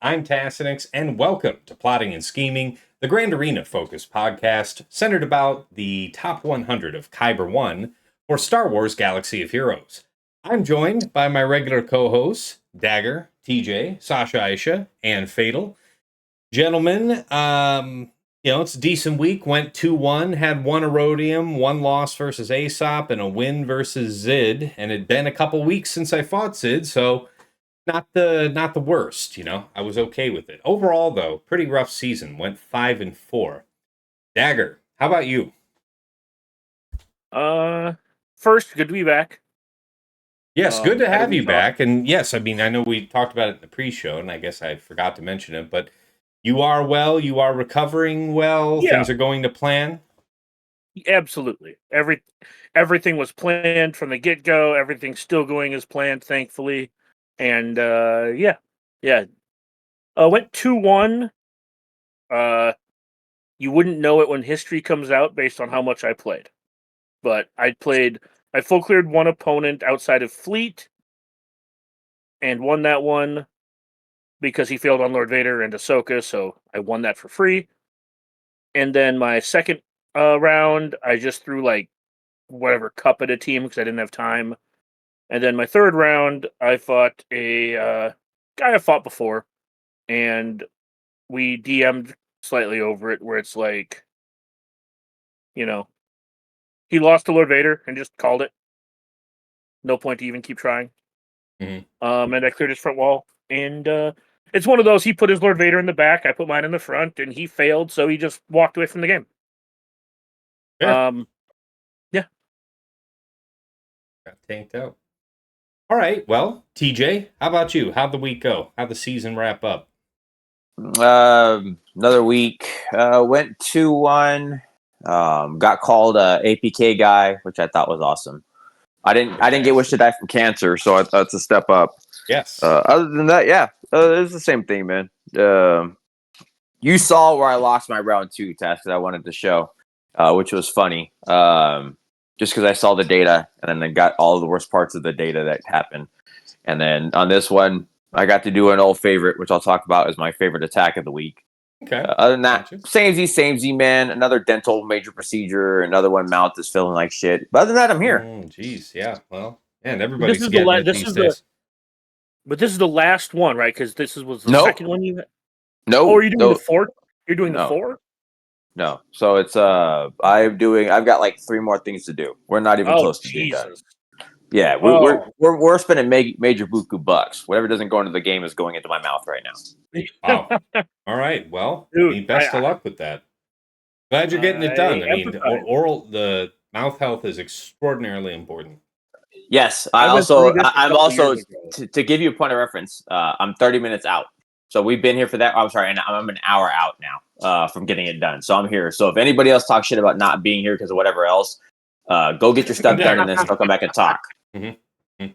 I'm Tassinix, and welcome to Plotting and Scheming, the Grand Arena focused podcast centered about the top 100 of Kyber 1 for Star Wars Galaxy of Heroes. I'm joined by my regular co-hosts, Dagger, TJ, Sasha Aisha, and Fatal. Gentlemen, it's a decent week. Went 2-1, had one Erodium, one loss versus Aesop, and a win versus Zid. And it'd been a couple weeks since I fought Zid, so not the worst, I was okay with it. Overall, though, pretty rough season. Went 5-4. Dagger, how about you? First, good to be back. Yes, good to have you back. And yes, I mean, I know we talked about it in the pre-show, and I guess I forgot to mention it, but you are well, you are recovering well, Yeah. Things are going to plan? Absolutely. Everything was planned from the get-go. Everything's still going as planned, thankfully. And, yeah. Went 2-1. You wouldn't know it when history comes out based on how much I played. But I full cleared one opponent outside of Fleet and won that one because he failed on Lord Vader and Ahsoka, so I won that for free. And then my second round, I just threw like whatever cup at a team because I didn't have time. And then my third round, I fought a guy I fought before, and we DM'd slightly over it, where it's like, he lost to Lord Vader and just called it. No point to even keep trying. Mm-hmm. And I cleared his front wall, and it's one of those. He put his Lord Vader in the back, I put mine in the front, and he failed, so he just walked away from the game. Yeah. Yeah. Got tanked out. All right. Well, TJ, how about you? How'd the week go? How'd the season wrap up? Another week. Went 2-1. Got called a APK guy, which I thought was awesome. I didn't get wished to die from cancer, so that's a step up. Yes. Other than that, yeah, it was the same thing, man. You saw where I lost my round 2 test that I wanted to show, which was funny. Just because I saw the data and then I got all the worst parts of the data that happened. And then on this one, I got to do an old favorite, which I'll talk about as my favorite attack of the week. Okay. Other than that, samey, man. Another dental major procedure. Another one mouth is feeling like shit. But other than that, I'm here. Jeez, yeah. Well, and everybody's getting it these days. But this is the last one, right? Because this was the second one you had? No. Oh, are you doing the 4? You're doing the 4? No. So it's I've got like 3 more things to do. We're not even close to being done. Yeah, we're spending major buku bucks. Whatever doesn't go into the game is going into my mouth right now. Wow. All right. Well, dude, best of luck with that. Glad you're getting it done. I mean, the mouth health is extraordinarily important. Yes. I'm also to give you a point of reference. I'm 30 minutes out. So we've been here for that. I'm sorry, and I'm an hour out now from getting it done. So I'm here. So if anybody else talks shit about not being here because of whatever else, go get your stuff done and then still come back and talk. Mm-hmm.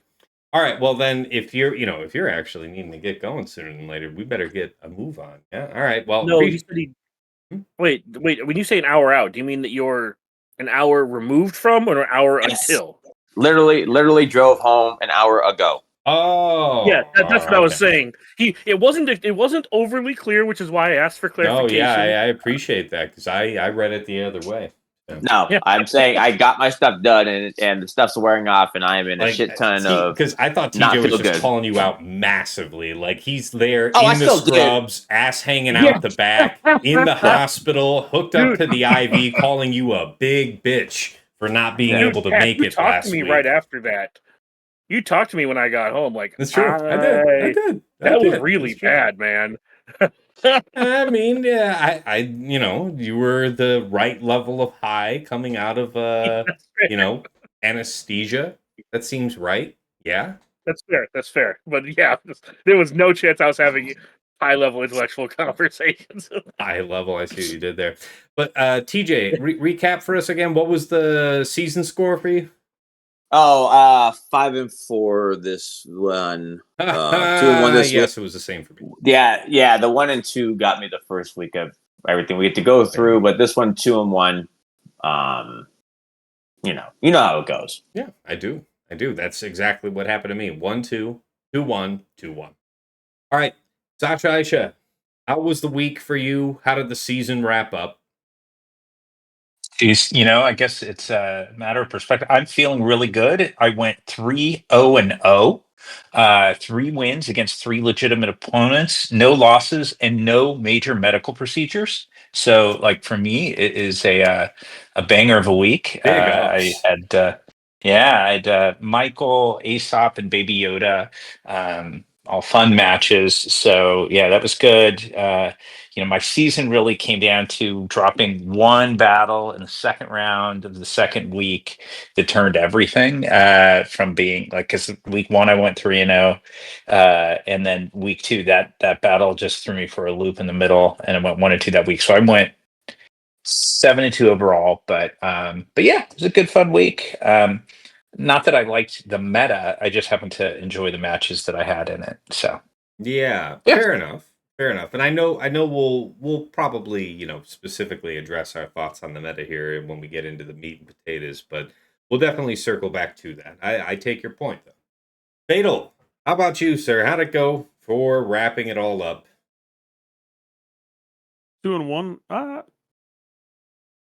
All right. Well, then, if you're actually needing to get going sooner than later, we better get a move on. Yeah. All right. Well, no. Wait. When you say an hour out, do you mean that you're an hour removed from, or an hour until? Literally drove home an hour ago. Oh, yeah, that's what I was saying. It wasn't overly clear, which is why I asked for clarification. Oh, yeah, I appreciate that because I read it the other way. So. No, I'm saying I got my stuff done and the stuff's wearing off, and I'm in a shit ton of. Because I thought TJ was just calling you out massively. Like he's there in the scrubs, ass hanging out the back, in the hospital, hooked up to the IV, calling you a big bitch for not being able to make it last week. You talked to me right after that. You talked to me when I got home. Like, that's true. I did. That was really bad, man. I mean, yeah, I you were the right level of high coming out of, anesthesia. That seems right. Yeah. That's fair. But yeah, there was no chance I was having high-level intellectual conversations. High level, I see what you did there. But TJ, recap for us again. What was the season score for you? 5-4 this one. 2-1 this week. Yes, it was the same for me. Yeah. The 1 and 2 got me the first week of everything we had to go through, but this one 2-1. You know how it goes. Yeah, I do. That's exactly what happened to me. 1-2, 2-1, 2-1. All right. Sasha Aisha, how was the week for you? How did the season wrap up? I guess it's a matter of perspective. I'm feeling really good. I went 3-0-0, 3 wins against 3 legitimate opponents, no losses, and no major medical procedures. So, like for me, it is a banger of a week. Big I ups. had yeah, I had Michael, Aesop, and Baby Yoda, all fun matches. So yeah, that was good. My season really came down to dropping one battle in the second round of the second week that turned everything from being like, because week one I went 3-0, and then week two that battle just threw me for a loop in the middle, and I went 1-2 that week. So I went 7-2 overall, but yeah, it was a good fun week. Not that I liked the meta, I just happened to enjoy the matches that I had in it. So Yeah, yeah. fair enough. Fair enough. And I know we'll probably, specifically address our thoughts on the meta here when we get into the meat and potatoes, but we'll definitely circle back to that. I take your point though. Fatal, how about you, sir? How'd it go for wrapping it all up? 2-1. I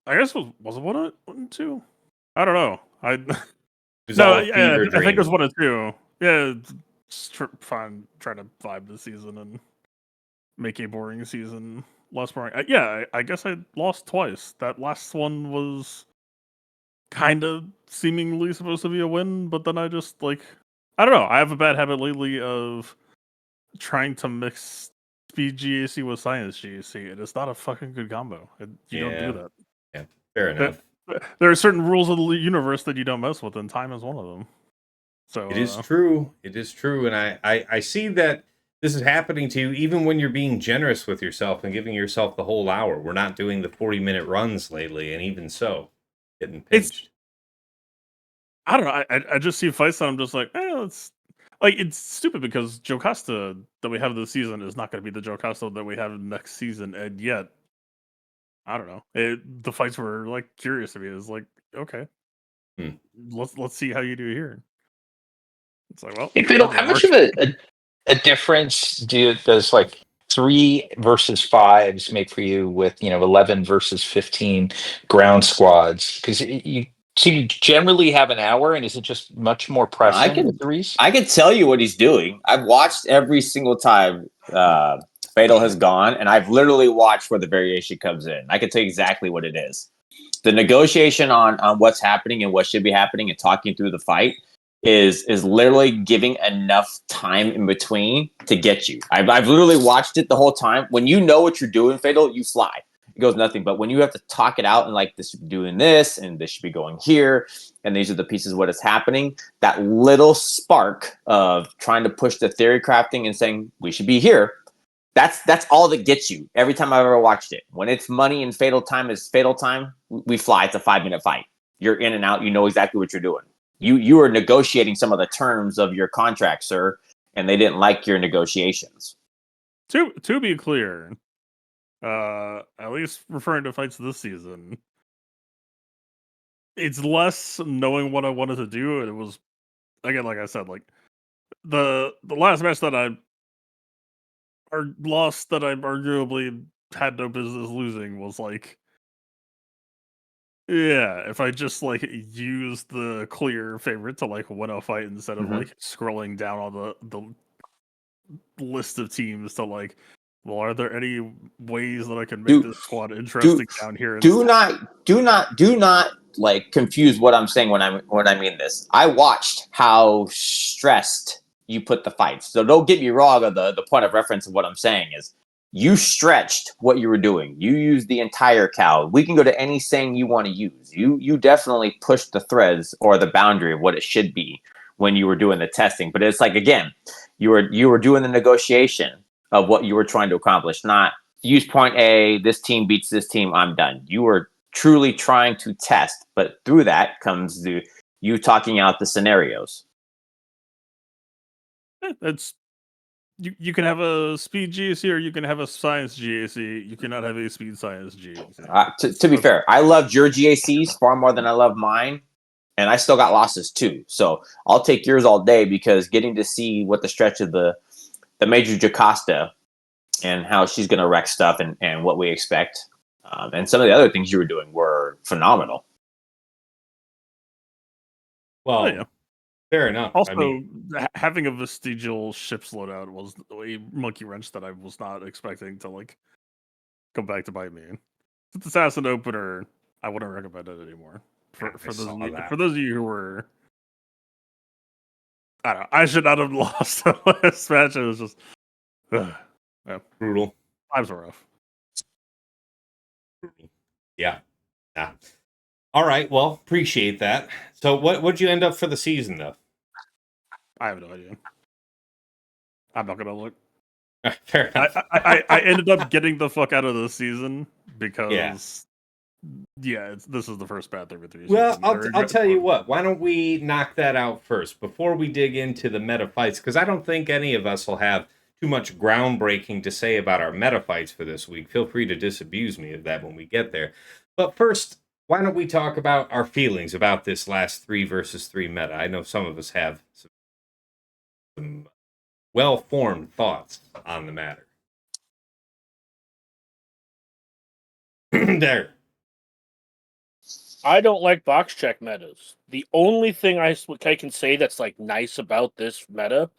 guess was it 1-2? I don't know. It was No, all a yeah, fever I think it was dream. 1-2. Yeah, just try to vibe the season and make a boring season less boring. I guess I lost twice. That last one was kind of seemingly supposed to be a win, but then I just I don't know. I have a bad habit lately of trying to mix speed GAC with science GAC, and it's not a fucking good combo. You don't do Yeah. that. Yeah, fair There, enough. there are certain rules of the universe that you don't mess with, and time is one of them. So It is true. It is true. And I see that this is happening to you even when you're being generous with yourself and giving yourself the whole hour. We're not doing the 40-minute runs lately, and even so, getting it's pinched. I don't know. I just see fights and I'm just like, it's stupid because Jocasta that we have this season is not going to be the Jocasta that we have next season, and yet I don't know. The fights were curious to me. It's like, okay, Hmm. let's see how you do here. It's like, well, Hey, Fiddle, okay, how much of a difference does like 3 versus 5s make for you with 11 versus 15 ground squads? Because you generally have an hour, and is it just much more I pressing can with threes? I can tell you what he's doing. I've watched every single time Fatal has gone, and I've literally watched where the variation comes in. I can tell you exactly what it is. The negotiation on what's happening and what should be happening and talking through the fight is literally giving enough time in between to get you. I've literally watched it the whole time. When you know what you're doing, Fatal, you fly. It goes nothing. But when you have to talk it out and this should be doing this and this should be going here and these are the pieces of what is happening, that little spark of trying to push the theory crafting and saying we should be here, that's all that gets you every time I've ever watched it. When it's money and fatal time is fatal time, we fly. It's a 5-minute fight. You're in and out. You know exactly what you're doing. You are negotiating some of the terms of your contract, sir, and they didn't like your negotiations. To be clear, at least referring to fights this season, it's less knowing what I wanted to do, and it was again, like I said, the last match that I lost that I arguably had no business losing was yeah, if I just use the clear favorite to win a fight instead of scrolling down on the list of teams to well, are there any ways that I can make this squad interesting down here? Do not confuse what I'm saying when I mean this. I watched how stressed you put the fights. So don't get me wrong. The point of reference of what I'm saying is you stretched what you were doing. You used the entire cow. We can go to any saying you want to use. You definitely pushed the threads or the boundary of what it should be when you were doing the testing. But it's again, you were doing the negotiation of what you were trying to accomplish, not use point A, this team beats this team, I'm done. You were truly trying to test, but through that comes you talking out the scenarios. That's you can have a speed GAC or you can have a science GAC. You cannot have a speed science GAC. To be fair, I loved your GACs far more than I love mine, and I still got losses too. So I'll take yours all day because getting to see what the stretch of the Major Jocasta and how she's going to wreck stuff and what we expect. And some of the other things you were doing were phenomenal. Well, Oh, yeah. fair enough. Also, I mean, having a vestigial ship's loadout was a monkey wrench that I was not expecting to like come back to bite me. It's assassin opener. I wouldn't recommend it anymore. For I saw that. for those of you who were, I don't know, I should not have lost the last match. It was just brutal. times were rough. Yeah. Yeah. All right. Well, appreciate that. So, what'd you end up for the season, though? I have no idea. I'm not gonna look. Fair enough. I ended up getting the fuck out of the season because this is the first bad 33. Well, season. I'll tell you what. Why don't we knock that out first before we dig into the meta fights? Because I don't think any of us will have too much groundbreaking to say about our meta fights for this week. Feel free to disabuse me of that when we get there. But first, why don't we talk about our feelings about this last 3 versus 3 meta? I know some of us have some well-formed thoughts on the matter. There. I don't like box check metas. The only thing I can say that's like nice about this meta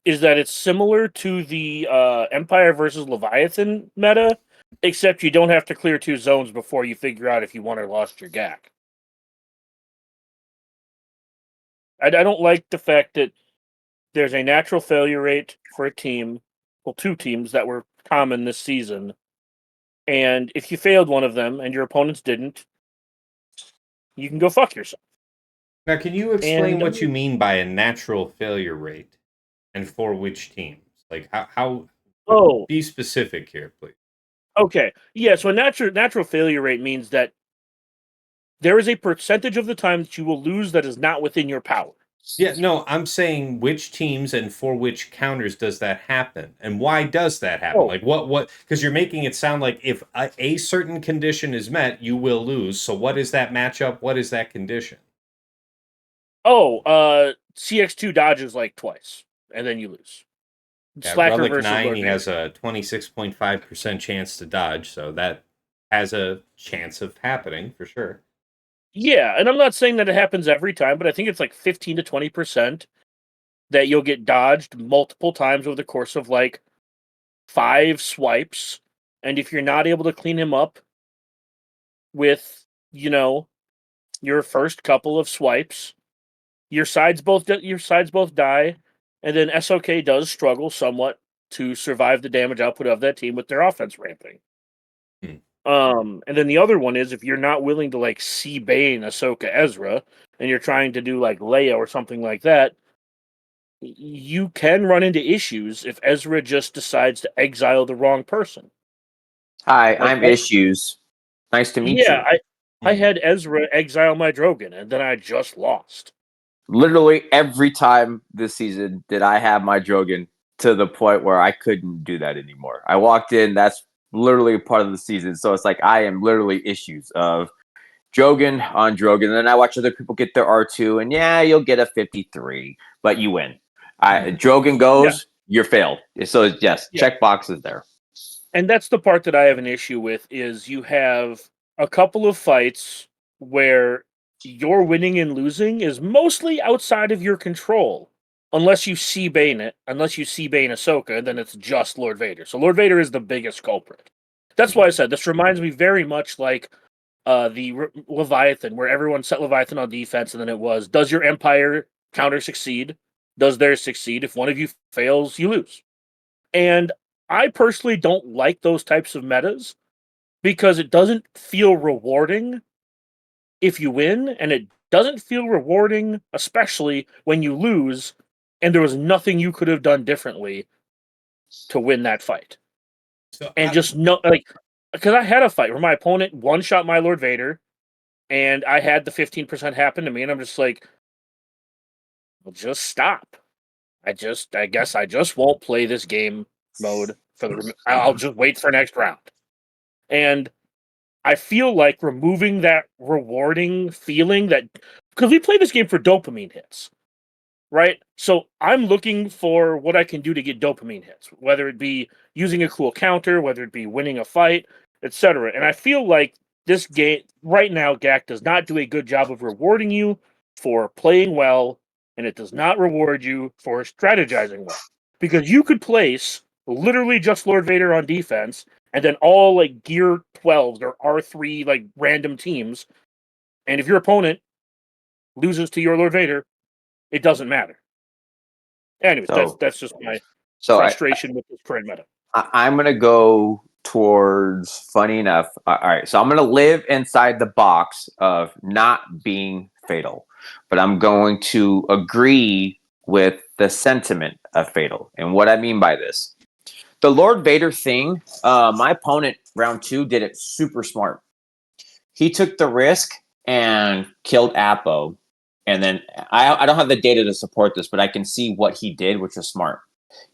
is that it's similar to the Empire versus Leviathan meta, except you don't have to clear 2 zones before you figure out if you won or lost your GAC. I don't like the fact that there's a natural failure rate for a team, well, 2 teams that were common this season, and if you failed one of them and your opponents didn't, you can go fuck yourself. Now, can you explain And- what you mean by a natural failure rate and for which teams? Like, how Oh, be specific here, please. okay. Yeah, so a natural failure rate means that there is a percentage of the time that you will lose that is not within your power. Yeah, no, I'm saying which teams and for which counters does that happen? And why does that happen? Oh. Like, what, because you're making it sound like if a certain condition is met, you will lose. So, what is that matchup? What is that condition? CX2 dodges like twice, and then you lose. Yeah, Slacker Relic versus 9, Lord he Vader. has a 26.5% chance to dodge, so that has a chance of happening for sure. Yeah, and I'm not saying that it happens every time, but I think it's like 15 to 20% that you'll get dodged multiple times over the course of like 5 swipes. And if you're not able to clean him up with, your first couple of swipes, your sides both die, and then SOK does struggle somewhat to survive the damage output of that team with their offense ramping. And then the other one is if you're not willing to like see Bane, Ahsoka, Ezra, and you're trying to do like Leia or something like that, you can run into issues if Ezra just decides to exile the wrong person. Hi, Like, I'm Issues. Nice to meet Yeah, you. I had Ezra exile my Drogon, and then I just lost. Literally every time this season did I have my Drogon to the point where I couldn't do that anymore. I walked in, that's literally part of the season. So it's like I am literally Issues of Drogon on Drogon. And then I watch other people get their R2, and yeah, you'll get a 53, but you win. Drogon goes, you're failed. So yes, check boxes there. And that's the part that I have an issue with is you have a couple of fights where your winning and losing is mostly outside of your control. Unless you see Bane Ahsoka, then it's just Lord Vader. So Lord Vader is the biggest culprit. That's why I said this reminds me very much like the Leviathan, where everyone set Leviathan on defense, and then it was, does your Empire counter succeed? Does theirs succeed? If one of you fails, you lose. And I personally don't like those types of metas because it doesn't feel rewarding if you win, and it doesn't feel rewarding, especially when you lose, and there was nothing you could have done differently to win that fight. So, And just no, like, because I had a fight where my opponent one shot my Lord Vader, and I had the 15% happen to me, and I'm just like, well, just stop. I guess I just won't play this game mode I'll just wait for next round. And I feel like removing that rewarding feeling because we play this game for dopamine hits. right? So I'm looking for what I can do to get dopamine hits, whether it be using a cool counter, whether it be winning a fight, etc. And I feel like this game right now, GAC does not do a good job of rewarding you for playing well, and it does not reward you for strategizing well. Because you could place literally just Lord Vader on defense, and then all like gear 12s or R3 like random teams. And if your opponent loses to your Lord Vader, it doesn't matter. Anyways, So, that's just my so frustration with this current meta. I'm gonna go towards funny enough. All right, so I'm gonna live inside the box of not being fatal, but I'm going to agree with the sentiment of fatal. And what I mean by this, the Lord Vader thing, my opponent round 2 did it super smart. He took the risk and killed Apo. And then I don't have the data to support this, but I can see what he did, which was smart.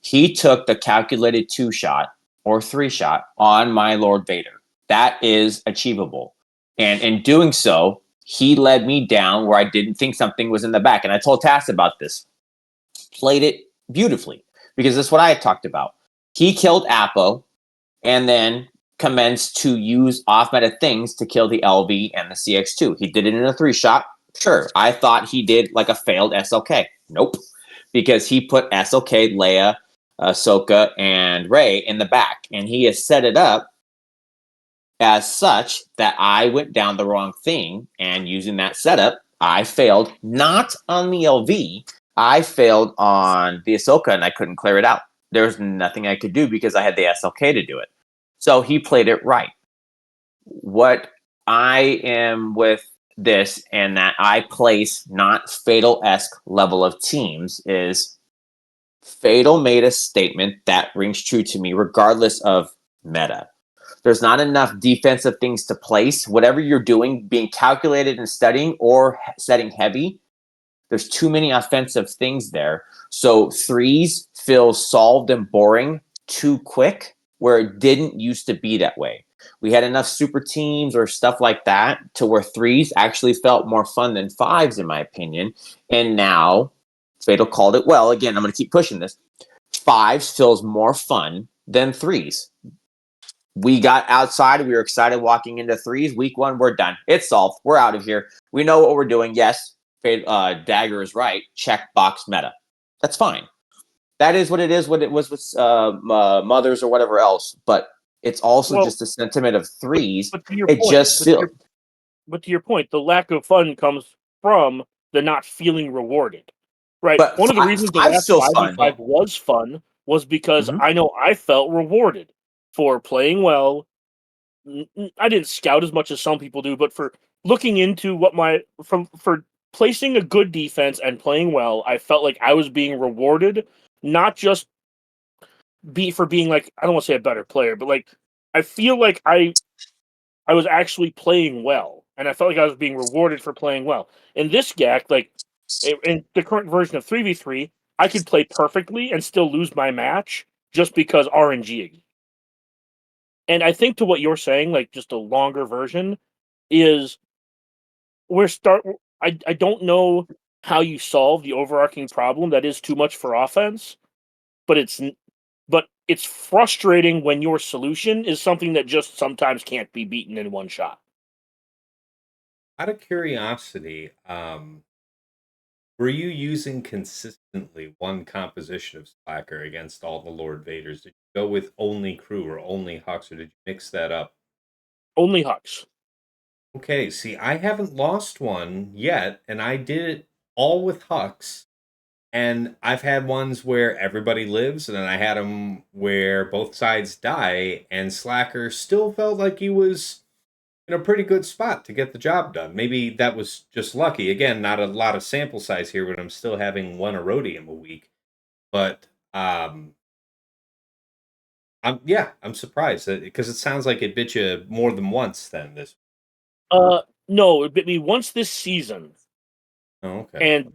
He took the calculated 2-shot or 3-shot on my Lord Vader. That is achievable. And in doing so, he led me down where I didn't think something was in the back. And I told Tass about this. Played it beautifully because this is what I had talked about. He killed Apo and then commenced to use off-meta things to kill the LV and the CX2. He did it in a 3-shot. Sure, I thought he did like a failed SLK. Nope, because he put SLK, Leia, Ahsoka, and Rey in the back, and he has set it up as such that I went down the wrong thing, and using that setup, I failed not on the LV, I failed on the Ahsoka, and I couldn't clear it out. There was nothing I could do because I had the SLK to do it. So he played it right. What I am with this and that I place not Fatal-esque level of teams is Fatal made a statement that rings true to me regardless of meta. There's not enough defensive things to place. Whatever you're doing, being calculated and studying or setting heavy, there's too many offensive things there. So threes feel solved and boring too quick, where it didn't used to be that way. We had enough super teams or stuff like that to where threes actually felt more fun than fives, in my opinion. And now, Fatal called it well. Again, I'm going to keep pushing this. Fives feels more fun than threes. We got outside. We were excited walking into threes. Week 1, we're done. It's solved. We're out of here. We know what we're doing. Yes, Dagger is right. Check box meta. That's fine. That is what it is. What it was with mothers or whatever else. But it's also just a sentiment of threes. But to your It point, just feels. But to your point, the lack of fun comes from the not feeling rewarded, right? But One of the reasons the five last still fun. 5v5 was fun was because I know I felt rewarded for playing well. I didn't scout as much as some people do, but for looking into what for placing a good defense and playing well, I felt like I was being rewarded, not just for being like, I don't want to say a better player, but like I feel like I was actually playing well, and I felt like I was being rewarded for playing well. In this GAC, like in the current version of 3v3, I could play perfectly and still lose my match just because RNG. And I think to what you're saying, like just a longer version, is we're start. I don't know how you solve the overarching problem that is too much for offense, but it's frustrating when your solution is something that just sometimes can't be beaten in one shot. Out of curiosity, were you using consistently one composition of Slacker against all the Lord Vaders? Did you go with only crew or only Hux, or did you mix that up? Only Hux. Okay, see, I haven't lost one yet, and I did it all with Hux. And I've had ones where everybody lives, and then I had them where both sides die, and Slacker still felt like he was in a pretty good spot to get the job done. Maybe that was just lucky. Again, not a lot of sample size here, but I'm still having one Erodium a week. But I'm surprised because it sounds like it bit you more than once. Then this. No, it bit me once this season, Oh, okay. and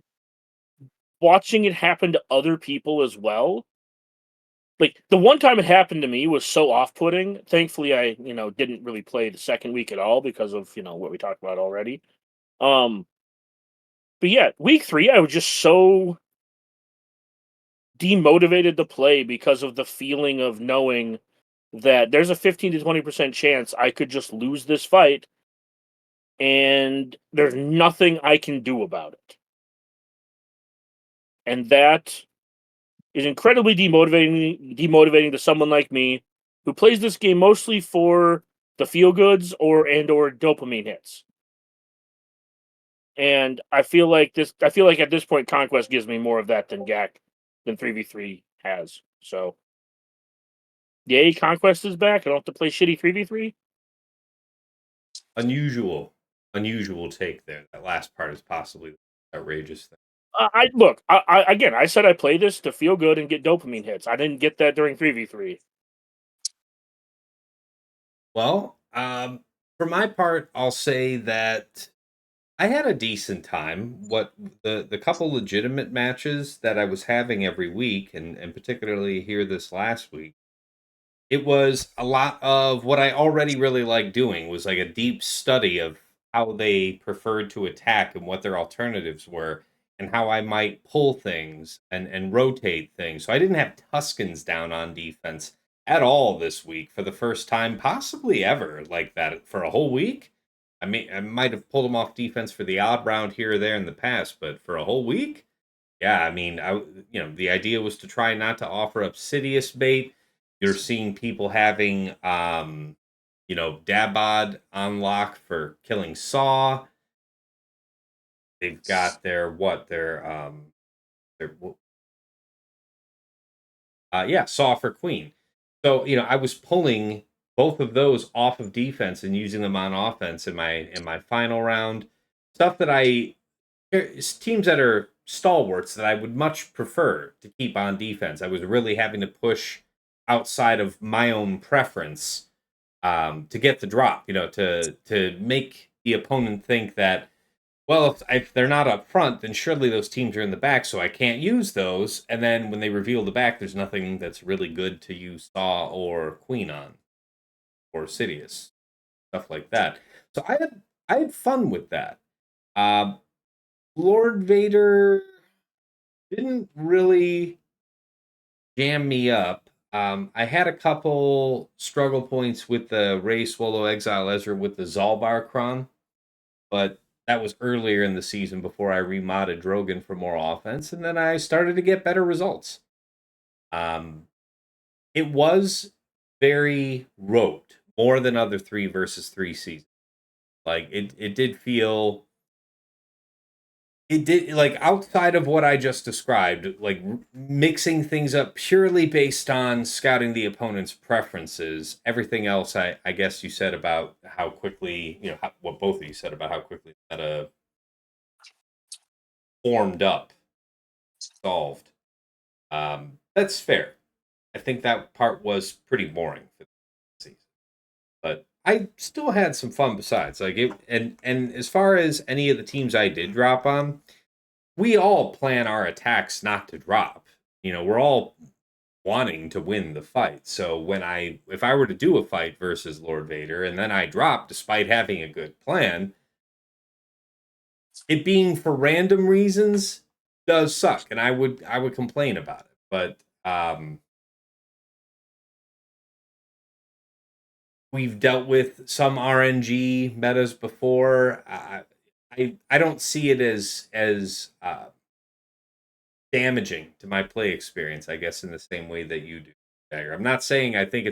watching it happen to other people as well. Like the one time it happened to me was so off-putting. Thankfully, I didn't really play the second week at all because of what we talked about already. But yeah, week 3, I was just so demotivated to play because of the feeling of knowing that there's a 15 to 20% chance I could just lose this fight and there's nothing I can do about it. And that is incredibly demotivating to someone like me who plays this game mostly for the feel goods or dopamine hits. And I feel like at this point Conquest gives me more of that than GAC than 3v3 has. So yay, Conquest is back. I don't have to play shitty 3v3. Unusual take there. That last part is possibly the outrageous thing. I said I play this to feel good and get dopamine hits. I didn't get that during 3v3. Well, for my part, I'll say that I had a decent time. What the couple legitimate matches that I was having every week, and particularly here this last week, it was a lot of what I already really liked doing. Was like a deep study of how they preferred to attack and what their alternatives were, and how I might pull things and rotate things. So I didn't have Tuscans down on defense at all this week for the first time, possibly ever, like that for a whole week. I mean, I might have pulled them off defense for the odd round here or there in the past, but for a whole week, yeah. I mean, the idea was to try not to offer up Sidious bait. You're seeing people having, Dabod on lock for killing Saw. They've got Saw for Queen. So, I was pulling both of those off of defense and using them on offense in my final round. Stuff that teams that are stalwarts that I would much prefer to keep on defense. I was really having to push outside of my own preference to get the drop, to make the opponent think that, well, if they're not up front, then surely those teams are in the back, so I can't use those. And then when they reveal the back, there's nothing that's really good to use Saw or Queen on, or Sidious, stuff like that. So I had fun with that. Lord Vader didn't really jam me up. I had a couple struggle points with the Rey Swallow Exile Ezra with the Zalbar Kron, but that was earlier in the season before I remodded Drogon for more offense, and then I started to get better results. It was very rote, more than other 3 versus 3 seasons. Like it did feel. It did, like, outside of what I just described, like mixing things up purely based on scouting the opponent's preferences. Everything else, I guess you said about how quickly, what both of you said about how quickly that formed up, solved. That's fair. I think that part was pretty boring for the season, but I still had some fun besides. Like it, and as far as any of the teams I did drop on, we all plan our attacks not to drop. We're all wanting to win the fight. So if I were to do a fight versus Lord Vader and then I drop despite having a good plan, it being for random reasons does suck, and I would complain about it. But we've dealt with some RNG metas before. I don't see it as damaging to my play experience, I guess, in the same way that you do, Dagger. I'm not saying I think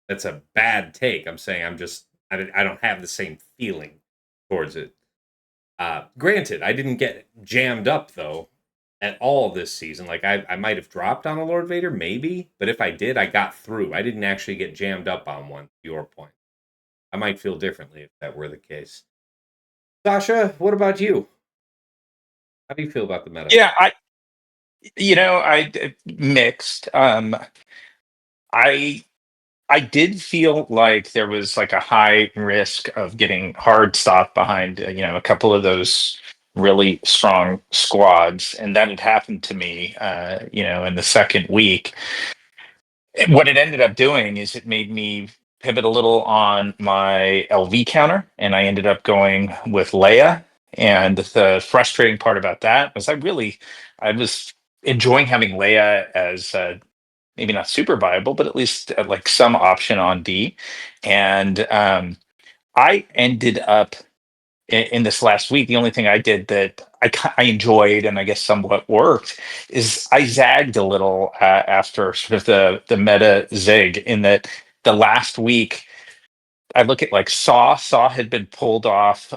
that's a bad take. I'm saying I don't have the same feeling towards it. Granted, I didn't get jammed up though at all this season. Like I might have dropped on a Lord Vader, maybe, but if I did, I got through. I didn't actually get jammed up on one. To your point, I might feel differently if that were the case. Sasha, what about you? How do you feel about the meta? Yeah, I mixed. I did feel like there was like a high risk of getting hard stopped behind, a couple of those really strong squads, and that had happened to me, in the second week. And what it ended up doing is it made me pivot a little on my LV counter, and I ended up going with Leia. And the frustrating part about that was I was enjoying having Leia as maybe not super viable, but at least like some option on D. And I ended up in this last week. The only thing I did that I enjoyed and I guess somewhat worked is I zagged a little after sort of the meta zig, in that the last week I look at like Saw. Saw had been pulled off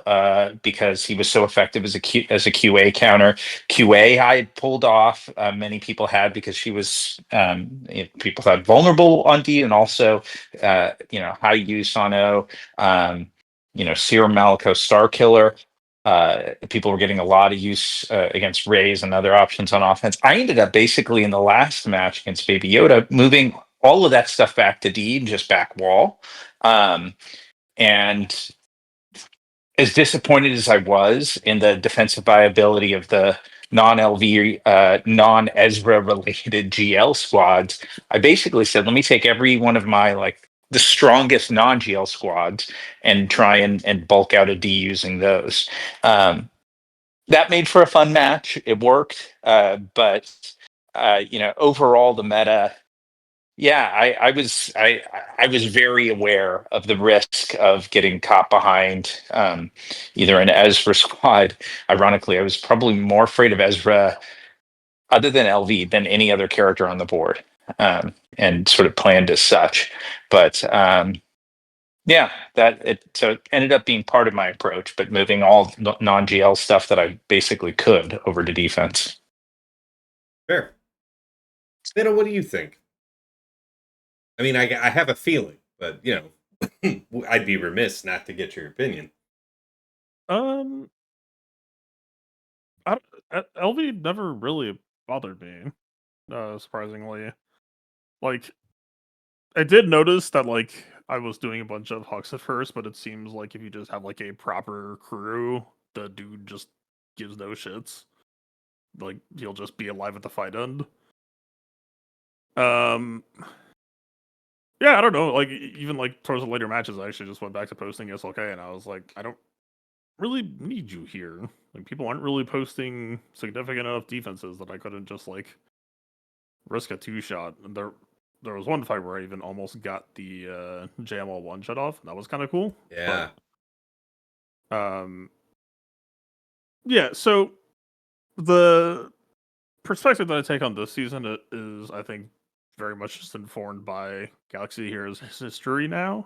because he was so effective as a QA counter. QA I had pulled off. Many people had, because she was people thought vulnerable on D, and also high use on O. Serum Malico Star Killer. People were getting a lot of use against Rays and other options on offense. I ended up basically in the last match against Baby Yoda moving all of that stuff back to D and just back wall. And as disappointed as I was in the defensive viability of the non-LV, non-Ezra related GL squads, I basically said, let me take every one of my like the strongest non-GL squads and try and bulk out a D using those. That made for a fun match. It worked, but overall the meta. Yeah, I was very aware of the risk of getting caught behind either an Ezra squad. Ironically, I was probably more afraid of Ezra, other than LV, than any other character on the board, and sort of planned as such. But yeah, so it ended up being part of my approach, but moving all non-GL stuff that I basically could over to defense. Fair. Spitta, what do you think? I mean, I have a feeling, but I'd be remiss not to get your opinion. Um, LV never really bothered me, surprisingly. Like, I did notice that, like, I was doing a bunch of Hux at first, but it seems like if you just have, like, a proper crew, the dude just gives no shits. Like, he'll just be alive at the fight end. Yeah, I don't know. Like, even, like, towards the later matches, I actually just went back to posting SLK, and I was like, I don't really need you here. Like, people aren't really posting significant enough defenses that I couldn't just, like, risk a 2-shot. And there was one fight where I even almost got the JML 1-shot off, and that was kind of cool. Yeah. But, yeah, so the perspective that I take on this season is, I think, very much just informed by Galaxy Heroes' history now.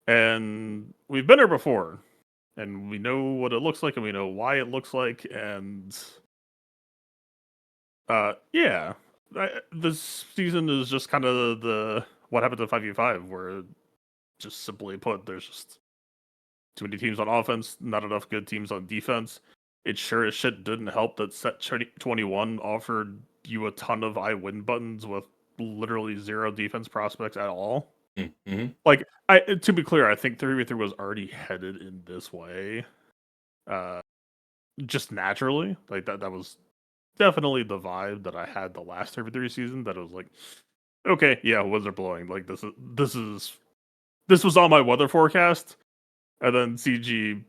And we've been here before, and we know what it looks like, and we know why it looks like, and yeah, this season is just kind of the what happened to 5v5, where just simply put, there's just too many teams on offense, not enough good teams on defense. It sure as shit didn't help that Set 21 offered you a ton of I win buttons with literally zero defense prospects at all. Mm-hmm. Like, to be clear, I think 3v3 was already headed in this way, just naturally. Like that was definitely the vibe that I had the last 3v3 season. That it was like, okay, yeah, winds are blowing. Like this was on my weather forecast, and then CG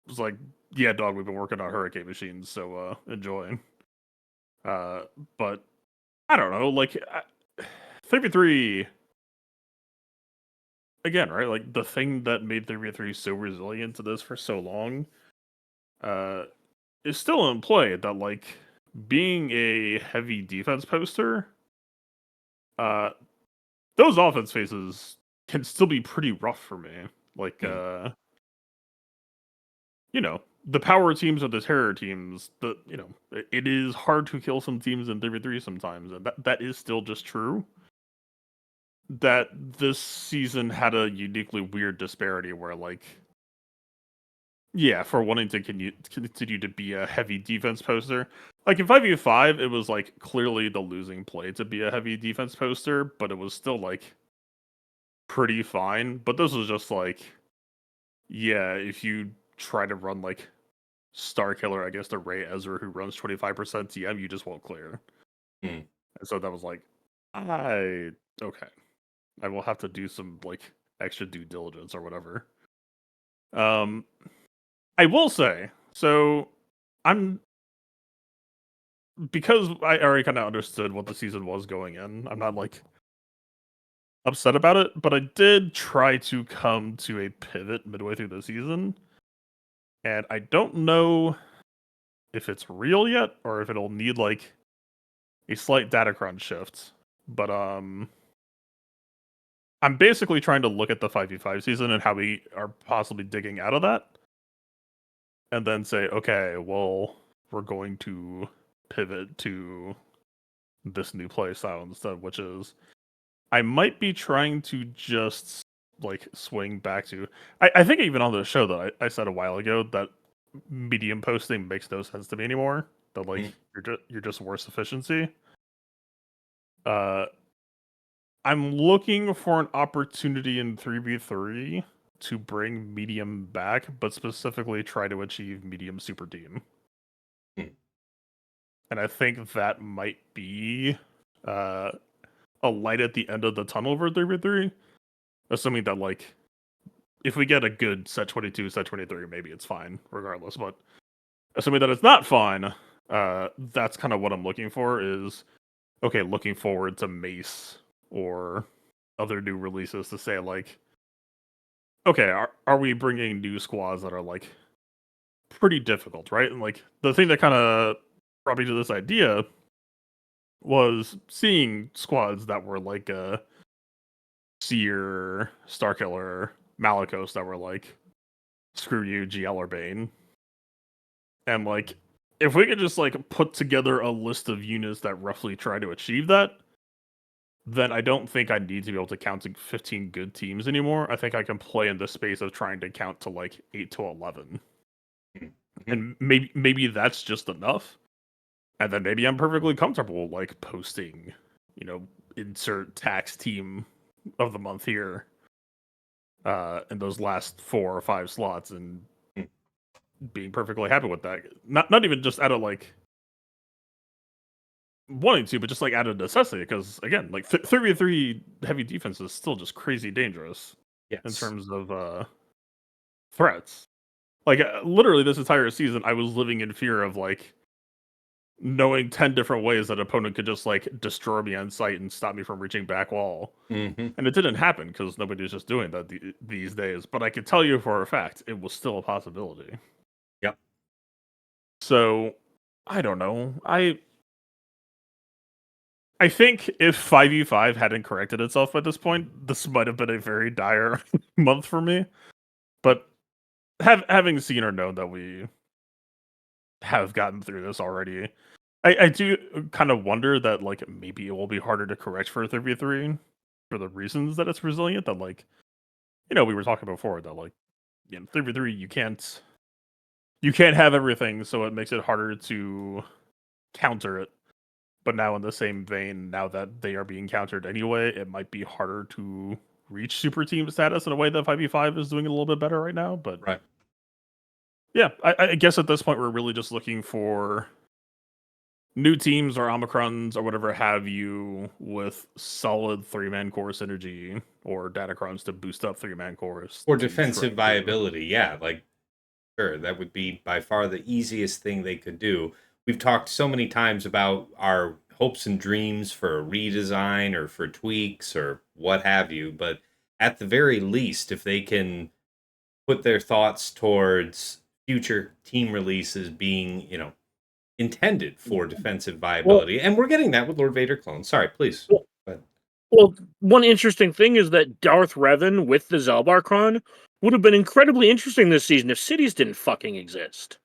was like, yeah, dog, we've been working on hurricane machines, so enjoy. But I don't know, like 3v3 again, right? Like the thing that made 3v3 so resilient to this for so long is still in play. That like being a heavy defense poster, those offense phases can still be pretty rough for me. Like the power teams or the terror teams, it is hard to kill some teams in 3v3 sometimes, and that is still just true. That this season had a uniquely weird disparity where, like, yeah, for wanting to continue to be a heavy defense poster, like in 5v5, it was like clearly the losing play to be a heavy defense poster, but it was still like pretty fine. But this was just like, yeah, if you try to run like Star Killer, I guess the Ray Ezra who runs 25% TM, you just won't clear. And so that was like, okay. I will have to do some like extra due diligence or whatever. I will say, so I'm because I already kind of understood what the season was going in, I'm not like upset about it, but I did try to come to a pivot midway through the season, and I don't know if it's real yet or if it'll need like a slight datacron shift. But I'm basically trying to look at the 5v5 season and how we are possibly digging out of that, and then say, okay, well, we're going to pivot to this new play style instead, which is I might be trying to just like swing back to. I think even on the show that I said a while ago that medium posting makes no sense to me anymore. That like you're just worse efficiency. I'm looking for an opportunity in 3v3 to bring medium back, but specifically try to achieve medium super team. And I think that might be a light at the end of the tunnel for 3v3. Assuming that, like, if we get a good set 22, set 23, maybe it's fine, regardless. But assuming that it's not fine, that's kind of what I'm looking for is, okay, looking forward to Mace or other new releases to say, like, okay, are we bringing new squads that are, like, pretty difficult, right? And, like, the thing that kind of brought me to this idea was seeing squads that were, like, Seer, Starkiller, Malicos that were like, screw you, GL or Bane. And like, if we could just like put together a list of units that roughly try to achieve that, then I don't think I need to be able to count to 15 good teams anymore. I think I can play in the space of trying to count to like 8 to 11. And maybe that's just enough. And then maybe I'm perfectly comfortable like posting, insert tax team of the month here. In those last 4 or 5 slots, and being perfectly happy with that. Not even just out of like wanting to, but just like out of necessity. Because again, like 3v3 heavy defense is still just crazy dangerous in terms of threats. Like literally this entire season, I was living in fear of like knowing 10 different ways that an opponent could just like destroy me on sight and stop me from reaching back wall. And it didn't happen because nobody's just doing that these days. But I can tell you for a fact, it was still a possibility. Yep. So, I don't know. I think if 5v5 hadn't corrected itself by this point, this might have been a very dire month for me. But having seen or known that we have gotten through this already, I do kind of wonder that like maybe it will be harder to correct for 3v3 for the reasons that it's resilient. That like, we were talking before that like, 3v3 you can't have everything, so it makes it harder to counter it. But now in the same vein, now that they are being countered anyway, it might be harder to reach super team status in a way that 5v5 is doing a little bit better right now. But right. Yeah, I guess at this point we're really just looking for new teams or Omicrons or whatever have you with solid 3-man core synergy or Datacrons to boost up 3-man cores. Or defensive viability, yeah. Like, sure, that would be by far the easiest thing they could do. We've talked so many times about our hopes and dreams for a redesign or for tweaks or what have you, but at the very least, if they can put their thoughts towards future team releases being, intended for defensive viability. And we're getting that with Lord Vader clones. Sorry, please. Well, one interesting thing is that Darth Revan with the Zelbarkron would have been incredibly interesting this season if cities didn't fucking exist.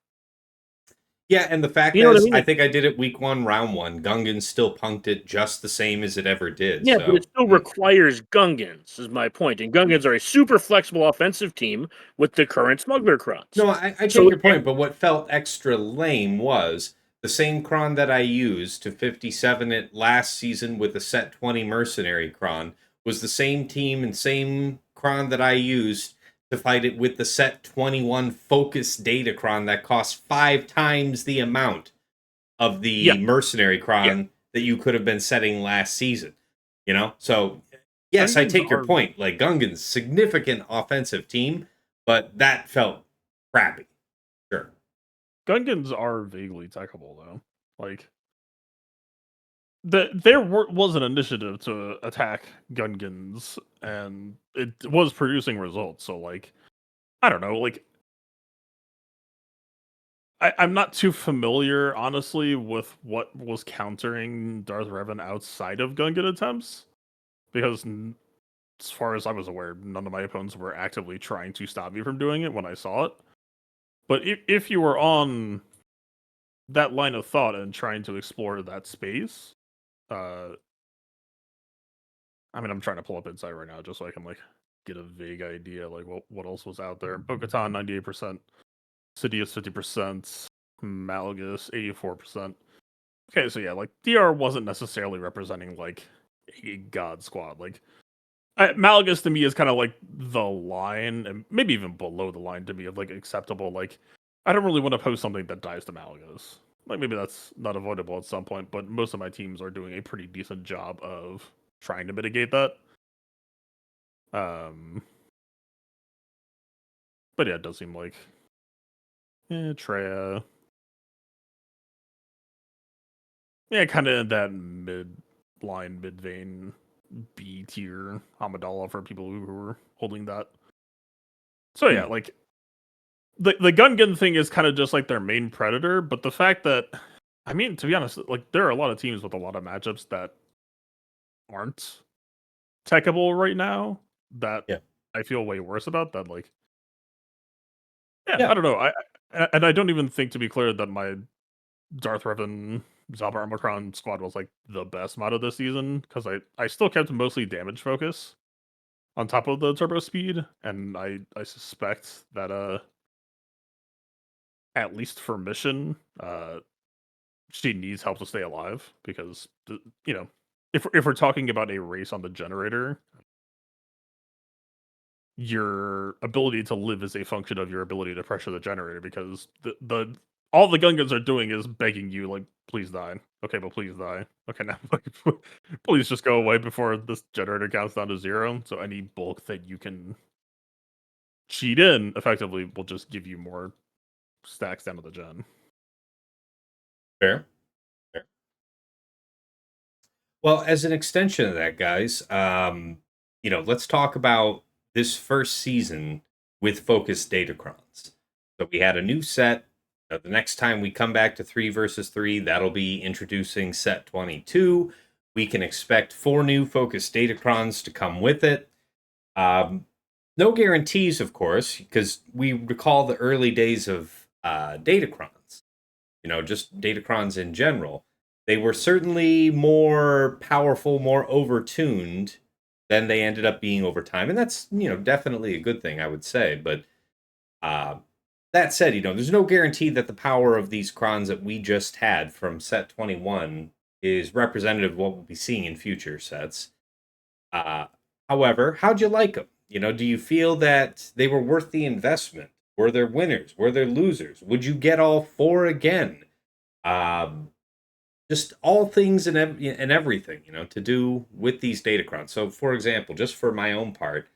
Yeah, and the fact is, I think I did it week 1, round 1. Gungan still punked it just the same as it ever did. Yeah, so. but it still requires Gungans, is my point. And Gungans are a super flexible offensive team with the current Smuggler Crons. No, I take your point, but what felt extra lame was the same cron that I used to 57 it last season with the set 20 mercenary cron was the same team and same cron that I used to fight it with the set 21 focus data cron that cost 5 times the amount of the mercenary cron that you could have been setting last season. So yes, Gungans I take your point. Like Gungan's significant offensive team, but that felt crappy. Sure. Gungans are vaguely techable though. Like was an initiative to attack Gungans, and it was producing results. So, like, I don't know, like, I'm not too familiar, honestly, with what was countering Darth Revan outside of Gungan attempts, because as far as I was aware, none of my opponents were actively trying to stop me from doing it when I saw it. But if you were on that line of thought and trying to explore that space, I mean, I'm trying to pull up Insight right now just so I can like get a vague idea like what else was out there. Bo-Katan 98%, Sidious 50%, Malgus 84%. Okay, so yeah, like DR wasn't necessarily representing like a god squad. Like Malgus to me is kind of like the line, and maybe even below the line to me of like acceptable. Like I don't really want to post something that dies to Malgus. Like maybe that's not avoidable at some point, but most of my teams are doing a pretty decent job of trying to mitigate that. But yeah, it does seem like Treya. Yeah, kind of that mid line, mid vein B tier Amidala for people who were holding that. So yeah, like the Gungan thing is kind of just like their main predator, but the fact that I mean, to be honest, like there are a lot of teams with a lot of matchups that aren't techable right now that Yeah. I feel way worse about that. Like, Yeah. I don't know. I don't even think, to be clear, that my Darth Revan Zalbar Omicron squad was like the best mod of this season, because I still kept mostly damage focus on top of the turbo speed, and I suspect that at least for mission she needs help to stay alive, because you know, if we're talking about a race on the generator, your ability to live is a function of your ability to pressure the generator, because the all the Gungans are doing is begging you, like, please die. Okay, but please die. Okay, now like, please just go away before this generator counts down to 0. So any bulk that you can cheat in effectively will just give you more stacks down to the gen. Fair. Fair. Well, as an extension of that, guys, let's talk about this first season with focused datacrons. So we had a new set. The next time we come back to 3 versus 3, that'll be introducing set 22. We can expect 4 new focused datacrons to come with it. No guarantees, of course, because we recall the early days of datacrons. Just datacrons in general. They were certainly more powerful, more overtuned than they ended up being over time, and that's definitely a good thing, I would say. But that said, there's no guarantee that the power of these crons that we just had from set 21 is representative of what we'll be seeing in future sets. However, how'd you like them? Do you feel that they were worth the investment? Were there winners? Were there losers? Would you get all 4 again? Just all things and everything, to do with these datacrons. So, for example, just for my own part,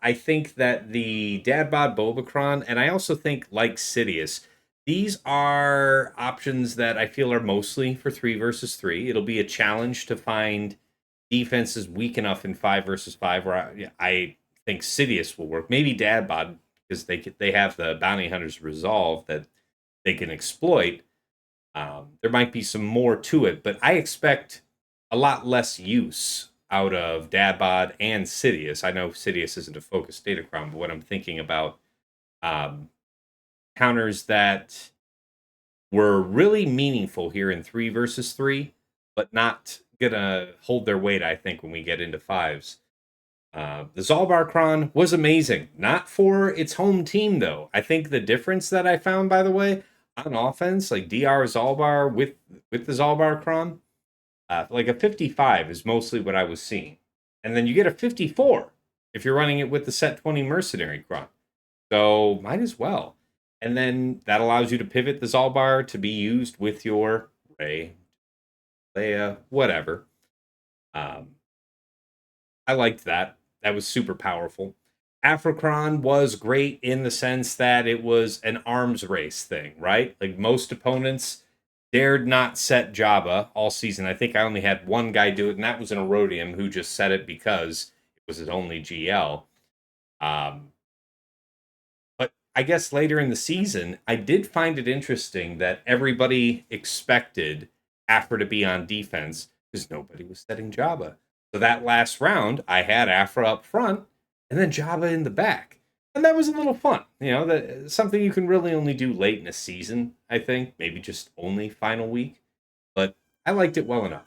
I think that the Dadbod Bobacron, and I also think, like Sidious, these are options that I feel are mostly for 3 versus 3. It'll be a challenge to find defenses weak enough in 5 versus 5 where I think Sidious will work. Maybe Dadbod, because they have the Bounty Hunter's Resolve that they can exploit. There might be some more to it, but I expect a lot less use out of Dadbod and Sidious. I know Sidious isn't a focused datacron, but what I'm thinking about counters that were really meaningful here in 3 versus 3, but not gonna hold their weight, I think, when we get into 5s. The Zalbarkron was amazing. Not for its home team, though. I think the difference that I found, by the way, on offense, like DR Zalbar with the Zalbarkron, like a 55 is mostly what I was seeing. And then you get a 54 if you're running it with the set 20 Mercenary Cron. So might as well. And then that allows you to pivot the Zalbar to be used with your Rey, Leia, whatever. I liked that. That was super powerful. Africron was great in the sense that it was an arms race thing, right? Like most opponents dared not set Jabba all season. I think I only had one guy do it, and that was an Erodium who just set it because it was his only GL. But I guess later in the season, I did find it interesting that everybody expected Afra to be on defense because nobody was setting Jabba. So that last round, I had Afra up front and then Jabba in the back. And that was a little fun. That something you can really only do late in a season, I think. Maybe just only final week. But I liked it well enough.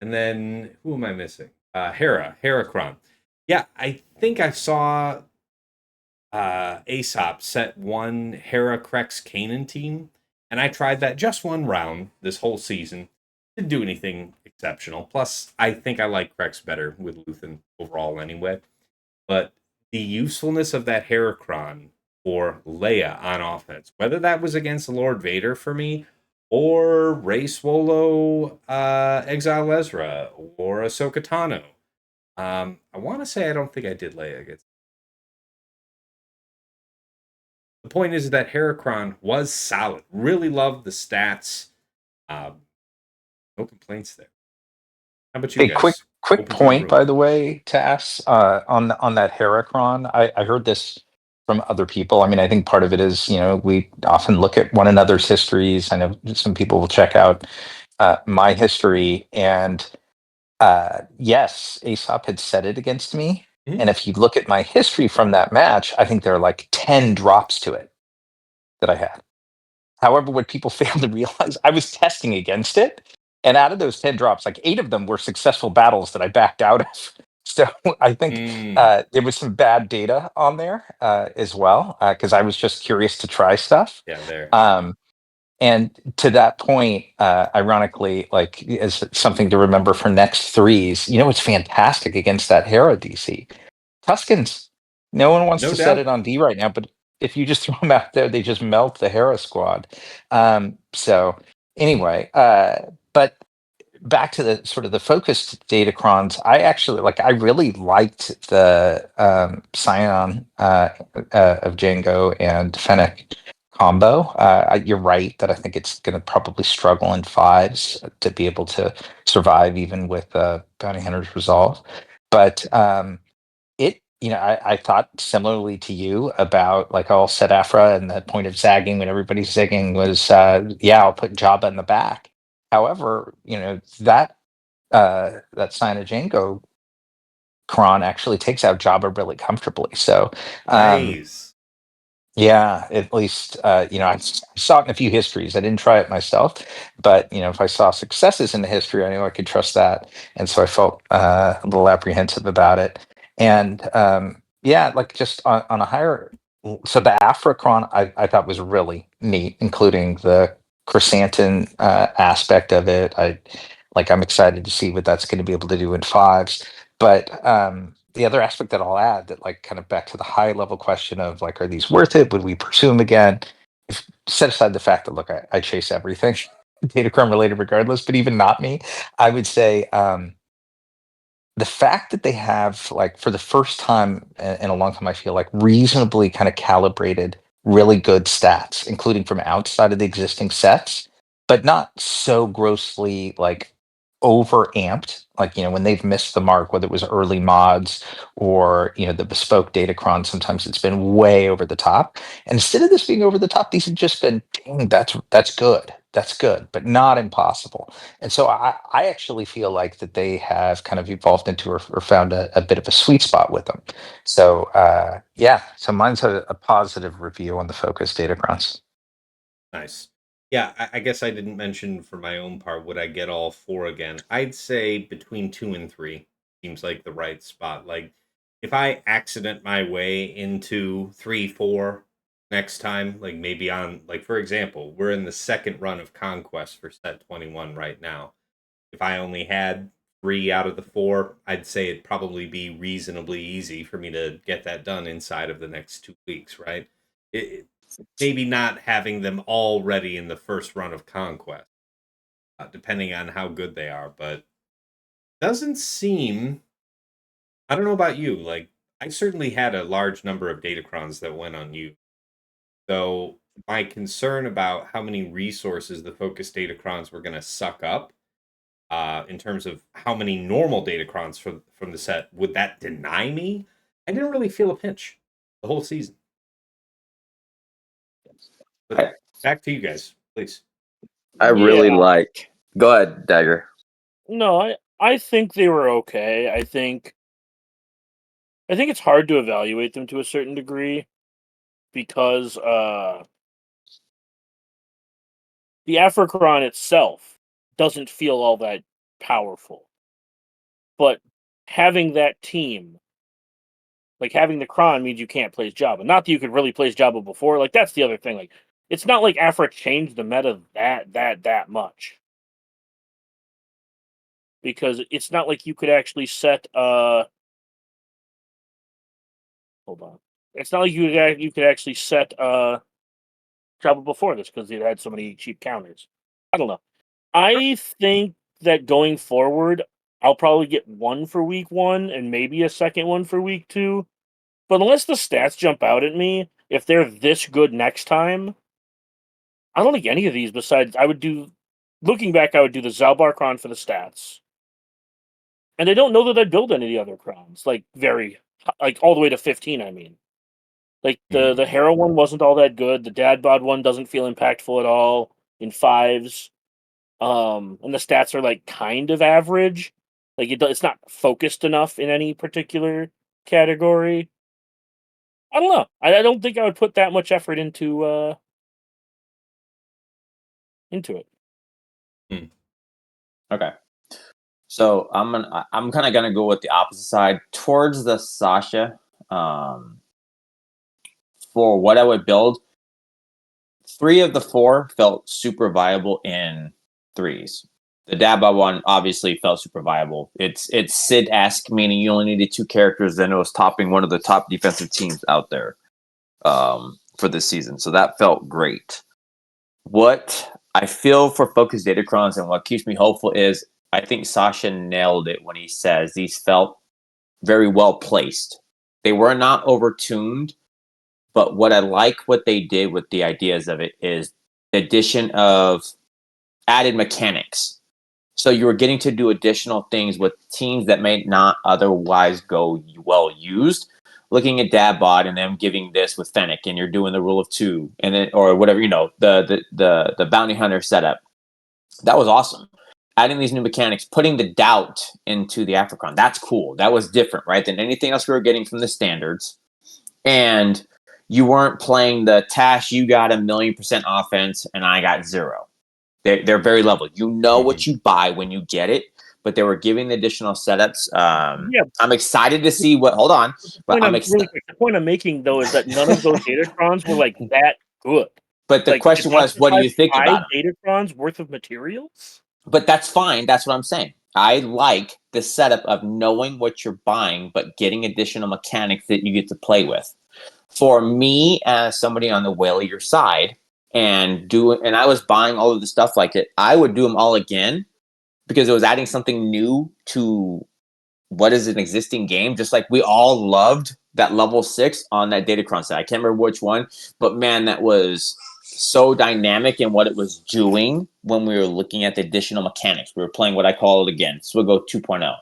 And then, who am I missing? Heracron. Yeah, I think I saw Aesop set one Heracrex Canaan team, and I tried that just one round this whole season. Didn't do anything exceptional. Plus, I think I like Crex better with Luthen overall anyway. But the usefulness of that Heracron for Leia on offense, whether that was against Lord Vader for me, or Rey Swolo, Exile Ezra, or Ahsoka Tano. I want to say I don't think I did Leia against. The point is that Heracron was solid. Really loved the stats. No complaints there. How about you Hey, guys? quick Open to the point, room. by the way, Tass, on that Heracron. I heard this from other people. I mean, I think part of it is, we often look at one another's histories. I know some people will check out my history, and yes, Aesop had said it against me. Mhm. And if you look at my history from that match, I think there are like 10 drops to it that I had. However, what people fail to realize, I was testing against it. And out of those 10 drops, like 8 of them were successful battles that I backed out of. So I think there was some bad data on there as well, because I was just curious to try stuff. Yeah, there. And to that point, ironically, like as something to remember for next threes, it's fantastic against that Hera DC. Tuscans, no one wants No to set doubt. it on D right now, but if you just throw them out there, they just melt the Hera squad. So anyway, but back to the sort of the focused datacrons, I really liked the Scion of Django and Fennec combo. You're right that I think it's going to probably struggle in fives to be able to survive even with Bounty Hunter's Resolve. But I thought similarly to you about like I'll set Afra and the point of zagging when everybody's zigging was, I'll put Jabba in the back. However, that sign of Django Kron actually takes out Jabba really comfortably. So, Nice. yeah, at least, I saw it in a few histories. I didn't try it myself, but, if I saw successes in the history, I knew I could trust that. And so I felt a little apprehensive about it. And like just on a higher, so the Afrocron I thought was really neat, including the chrysanthemum aspect of it. I'm excited to see what that's going to be able to do in fives. But the other aspect that I'll add that like kind of back to the high level question of like, are these worth it? Would we pursue them again? Set aside the fact that look, I chase everything Datacron related regardless, but even not me, I would say the fact that they have like for the first time in a long time, I feel like reasonably kind of calibrated, really good stats, including from outside of the existing sets, but not so grossly like over amped. Like, when they've missed the mark, whether it was early mods or, the bespoke Datacron, sometimes it's been way over the top. And instead of this being over the top, these have just been, dang, that's good. That's good, but not impossible. And so I actually feel like that they have kind of evolved into or found a bit of a sweet spot with them. So so mine's a positive review on the focus Datacrons. Nice. Yeah, I guess I didn't mention for my own part, would I get all four again? I'd say between 2 and 3 seems like the right spot. Like, if I accident my way into 3, 4 next time, like maybe on, like, for example, we're in the second run of Conquest for set 21 right now. If I only had 3 out of the 4, I'd say it'd probably be reasonably easy for me to get that done inside of the next 2 weeks, right? Maybe not having them all ready in the first run of Conquest, depending on how good they are, but doesn't seem. I don't know about you. Like, I certainly had a large number of Datacrons that went unused. So my concern about how many resources the focus datacrons were going to suck up, in terms of how many normal datacrons from the set, would that deny me? I didn't really feel a pinch the whole season. But I, back to you guys, please. I really Yeah. like. Go ahead, Dagger. No, I think they were okay. I think it's hard to evaluate them to a certain degree because the Africron itself doesn't feel all that powerful. But having that team, like having the Kron, means you can't place Jabba. Not that you could really place Jabba before. Like that's the other thing. Like it's not like Afra changed the meta that much. Because it's not like you could actually set hold on. It's not like you could actually set Jabba before this because it had so many cheap counters. I don't know. I think that going forward, I'll probably get one for week 1 and maybe a second one for week 2. But unless the stats jump out at me, if they're this good next time, I don't think any of these besides I would do looking back, I would do the Zalbar Kron for the stats. And I don't know that I'd build any of the other crowns, like all the way to 15, I mean. Like the Hera one wasn't all that good. The Dad Bod one doesn't feel impactful at all in 5s. And the stats are like kind of average. Like it's not focused enough in any particular category. I don't know. I don't think I would put that much effort into it. Okay. So I'm kind of gonna go with the opposite side towards the Sasha. For what I would build, 3 of the 4 felt super viable in 3s. The Daba one obviously felt super viable. It's Sid-esque, meaning you only needed 2 characters, and it was topping one of the top defensive teams out there for this season. So that felt great. What I feel for Focus Datacrons and what keeps me hopeful is I think Sasha nailed it when he says these felt very well placed. They were not overtuned, but what I like what they did with the ideas of it is the addition of added mechanics. So you were getting to do additional things with teams that may not otherwise go well used. Looking at Dabbot and them giving this with Fennec, and you're doing the rule of 2, and then or whatever, the bounty hunter setup. That was awesome. Adding these new mechanics, putting the doubt into the Africon. That's cool. That was different, right, than anything else we were getting from the standards. And you weren't playing the Tash, you got 1,000,000% offense, and I got 0. They're very level. You know what you buy when you get it, but they were giving the additional setups. Yeah. I'm excited to see what. Hold on, but the point I'm making though is that none of those Datacrons were like that good. But the question was, what do you think about them? Datacrons worth of materials? But that's fine. That's what I'm saying. I like the setup of knowing what you're buying, but getting additional mechanics that you get to play with. For me, as somebody on the whalier side, and I was buying all of the stuff like it, I would do them all again because it was adding something new to what is an existing game. Just like we all loved that level 6 on that Datacron set. I can't remember which one, but man, that was so dynamic in what it was doing when we were looking at the additional mechanics. We were playing what I call it again, Swigo 2.0.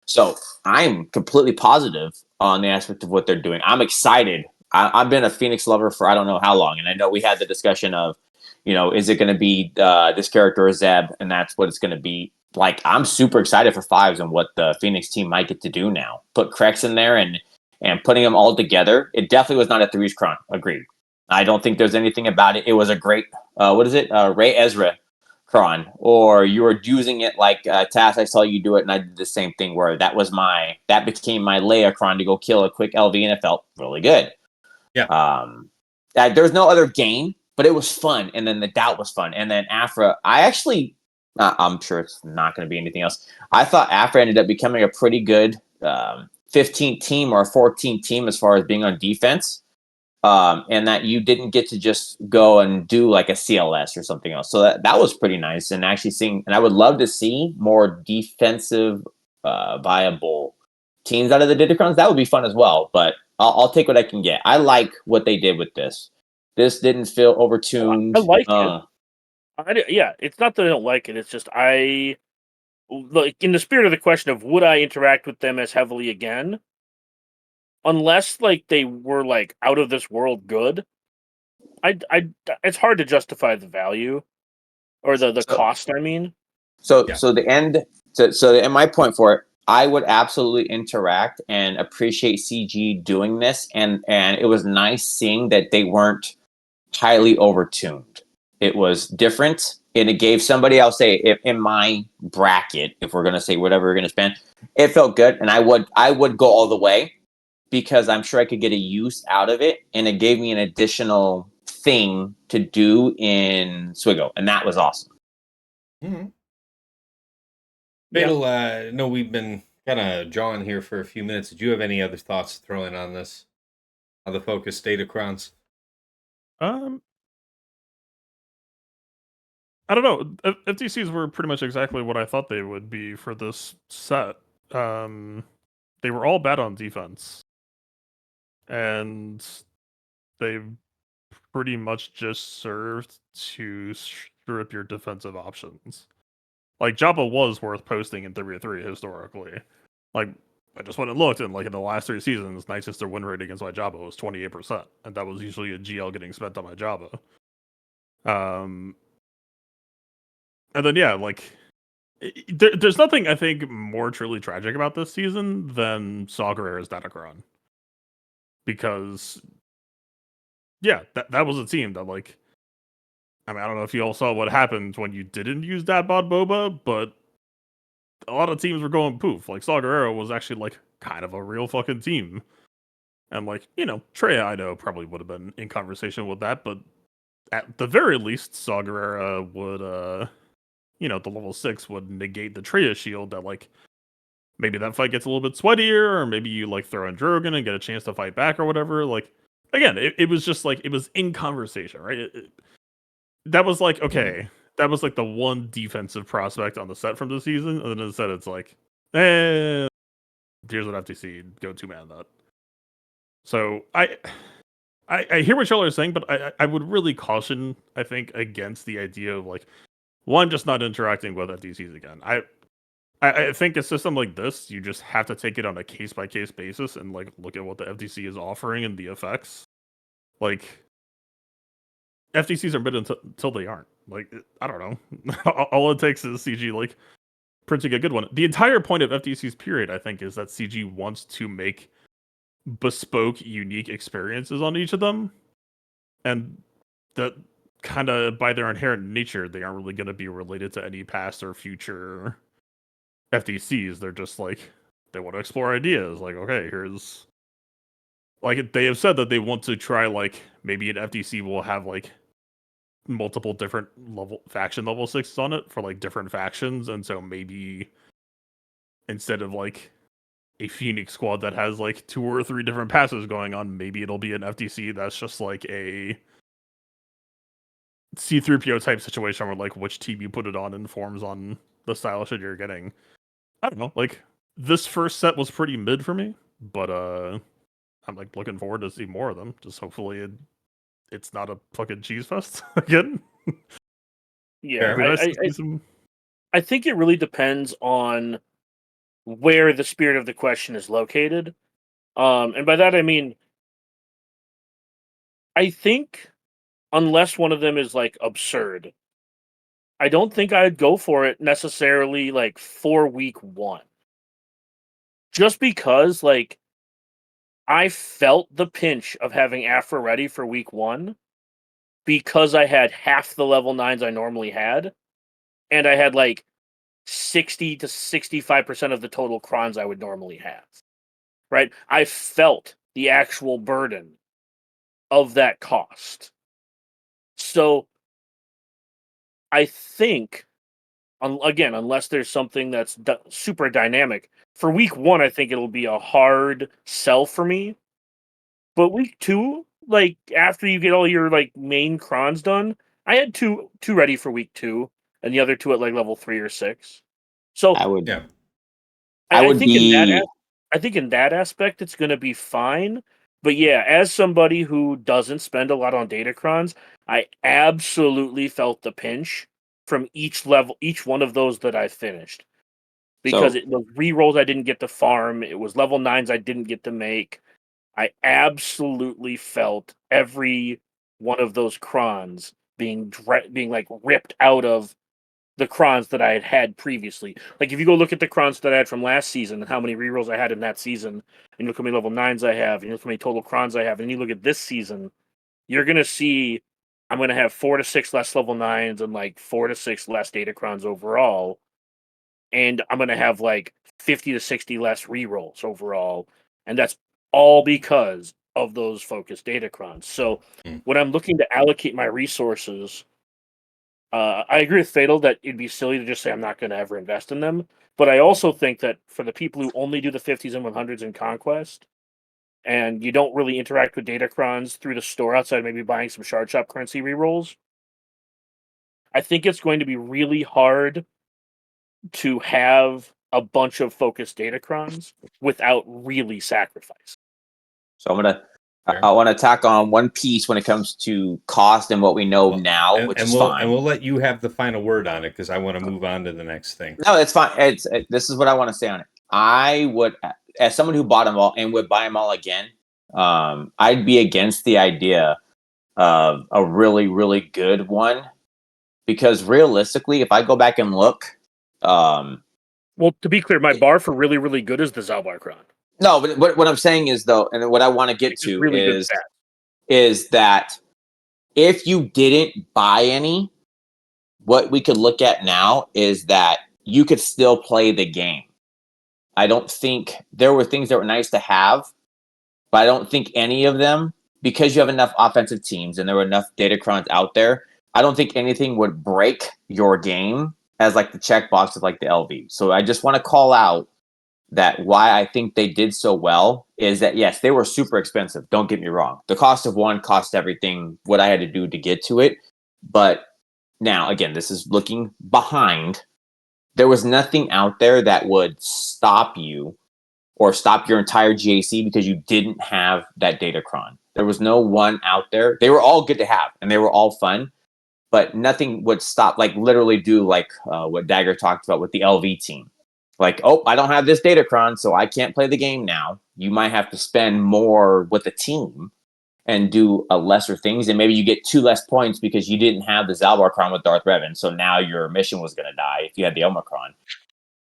So I'm completely positive on the aspect of what they're doing. I'm excited. I've been a Phoenix lover for I don't know how long, and I know we had the discussion of, is it going to be this character or Zeb, and that's what it's going to be. Like, I'm super excited for 5s and what the Phoenix team might get to do now. Put Krex in there and putting them all together. It definitely was not a 3's Kron. Agreed. I don't think there's anything about it. It was a great, Ray Ezra Kron, or you were using it like Tass. I saw you do it, and I did the same thing where that became my Leia Kron to go kill a quick LV, and it felt really good. Yeah. There was no other gain, but it was fun, and then the doubt was fun, and then Afra. I'm sure it's not going to be anything else. I thought Afra ended up becoming a pretty good 15 team or a 14 team as far as being on defense. And that you didn't get to just go and do like a CLS or something else. So that was pretty nice. And actually and I would love to see more defensive, viable teams out of the Ditacrons. That would be fun as well. But I'll take what I can get. I like what they did with this. This didn't feel I overtuned. like it. Yeah, it's not that I don't like it. It's just I like in the spirit of the question of would I interact with them as heavily again, unless like they were like out of this world good. It's hard to justify the value or the So, cost. I mean, so, Yeah. so the end. And my point for it, I would absolutely interact and appreciate CG doing this, and it was nice seeing that they weren't highly overtuned. It was different, and it gave somebody, I'll say, if in my bracket, if we're gonna say whatever we're gonna spend, it felt good, and I would go all the way because I'm sure I could get a use out of it, and it gave me an additional thing to do in Swiggle, and that was awesome. Mm-hmm. Yeah. Fatal, no, we've been kind of jawing here for a few minutes. Did you have any other thoughts to throw in on this? On the focus datacrons? I don't know. FTCs were pretty much exactly what I thought they would be for this set. They were all bad on defense, and they pretty much just served to strip your defensive options. Like Jabba was worth posting in 3-3 historically. Like I just went and looked, and like in the last 3 seasons, Nightsister win rate against my Jabba was 28%, and that was usually a GL getting spent on my Jabba. And then yeah, like there's nothing I think more truly tragic about this season than Saw Gerrera's Datacron, because yeah, that was a team that like, I mean, I don't know if you all saw what happened when you didn't use that bot Boba, but a lot of teams were going poof. Like Saw Gerrera was actually like kind of a real fucking team, and like Trey I know probably would have been in conversation with that, but at the very least, Saw Gerrera would the level 6 would negate the Treya shield that like maybe that fight gets a little bit sweatier, or maybe you like throw in Drogon and get a chance to fight back or whatever. Like again, it was just like it was in conversation, right? That was like okay, that was like the one defensive prospect on the set from the season, and then instead it's like, here's what FTC go 2-man that. So I hear what y'all are saying, but I would really caution, I think, against the idea of like one just not interacting with FTCs again. I think a system like this, you just have to take it on a case by case basis and like look at what the FTC is offering and the effects. Like FTCs are mid until they aren't. Like I don't know. All it takes is CG like printing a good one. The entire point of FTC's period, I think, is that CG wants to make bespoke, unique experiences on each of them, and that kind of by their inherent nature, they aren't really going to be related to any past or future FTCs. They're just like they want to explore ideas. Like, okay, here's like they have said that they want to try like maybe an FTC will have like multiple different faction level 6s on it for like different factions, and so maybe instead of like a Phoenix squad that has like 2 or 3 different passes going on, maybe it'll be an FTC that's just like a C3PO type situation where like which team you put it on informs on the style shit you're getting. I don't know. Like this first set was pretty mid for me, but I'm like looking forward to see more of them. Just hopefully it's not a fucking cheese fest again. Yeah, I I think it really depends on where the spirit of the question is located. And by that I mean, I think unless one of them is like absurd, I don't think I'd go for it necessarily like for week 1. Just because like I felt the pinch of having Afra ready for week 1 because I had half the level 9s I normally had, and I had like 60 to 65% of the total crons I would normally have. Right? I felt the actual burden of that cost. So I think, again, unless there's something that's super dynamic, for week 1, I think it'll be a hard sell for me. But week 2, like after you get all your like main crons done, I had two ready for week 2, and the other 2 at like level 3 or 6. So I would. Yeah. I would think be. I think in that aspect it's going to be fine. But yeah, as somebody who doesn't spend a lot on datacrons, I absolutely felt the pinch from each level, each one of those that I finished. Because So it was re-rolls I didn't get to farm, it was level 9s I didn't get to make. I absolutely felt every one of those crons being like ripped out of the crons that I had had previously. Like if you go look at the crons that I had from last season and how many rerolls I had in that season, and you look how many level 9s I have, and you look how many total crons I have, and you look at this season, you're gonna see I'm gonna have 4 to 6 less level 9s and like 4 to 6 less data crons overall. And I'm gonna have like 50 to 60 less rerolls overall. And that's all because of those focused datacrons. So Mm. when I'm looking to allocate my resources, I agree with Fatal that it'd be silly to just say I'm not going to ever invest in them. But I also think that for the people who only do the 50s and 100s in Conquest, and you don't really interact with datacrons through the store outside of maybe buying some shard shop currency rerolls, I think it's going to be really hard to have a bunch of focused datacrons without really sacrifice. So I'm gonna Fair. I want to tack on one piece when it comes to cost and what we know Well, now, and, which and is we'll fine. and we'll let you have the final word on it because I want to move on to the next thing. No, it's fine. This is what I want to say on it. I would, as someone who bought them all and would buy them all again, I'd be against the idea of a really, really good one because realistically, if I go back and look, Well, to be clear, my bar for really, really good is the Zalbar Cron. no, but what I'm saying is though, and what I want to get It's to really good stats. is that if you didn't buy any, what we could look at now is that you could still play the game. I don't think there were things that were nice to have, but I don't think any of them, because you have enough offensive teams and there were enough datacrons out there, I don't think anything would break your game as like the checkbox of like the LV. So I just want to call out that why I think they did so well is that yes, they were super expensive. Don't get me wrong. The cost of one cost everything what I had to do to get to it. But now again, this is looking behind. There was nothing out there that would stop you or stop your entire GAC because you didn't have that datacron. There was no one out there. They were all good to have and they were all fun, but nothing would stop, like literally do like what Dagger talked about with the LV team. Like, oh, I don't have this datacron, so I can't play the game now. You might have to spend more with the team and do lesser things, and maybe you get 2 less points because you didn't have the Zalbarcron with Darth Revan, so now your mission was going to die if you had the Omicron.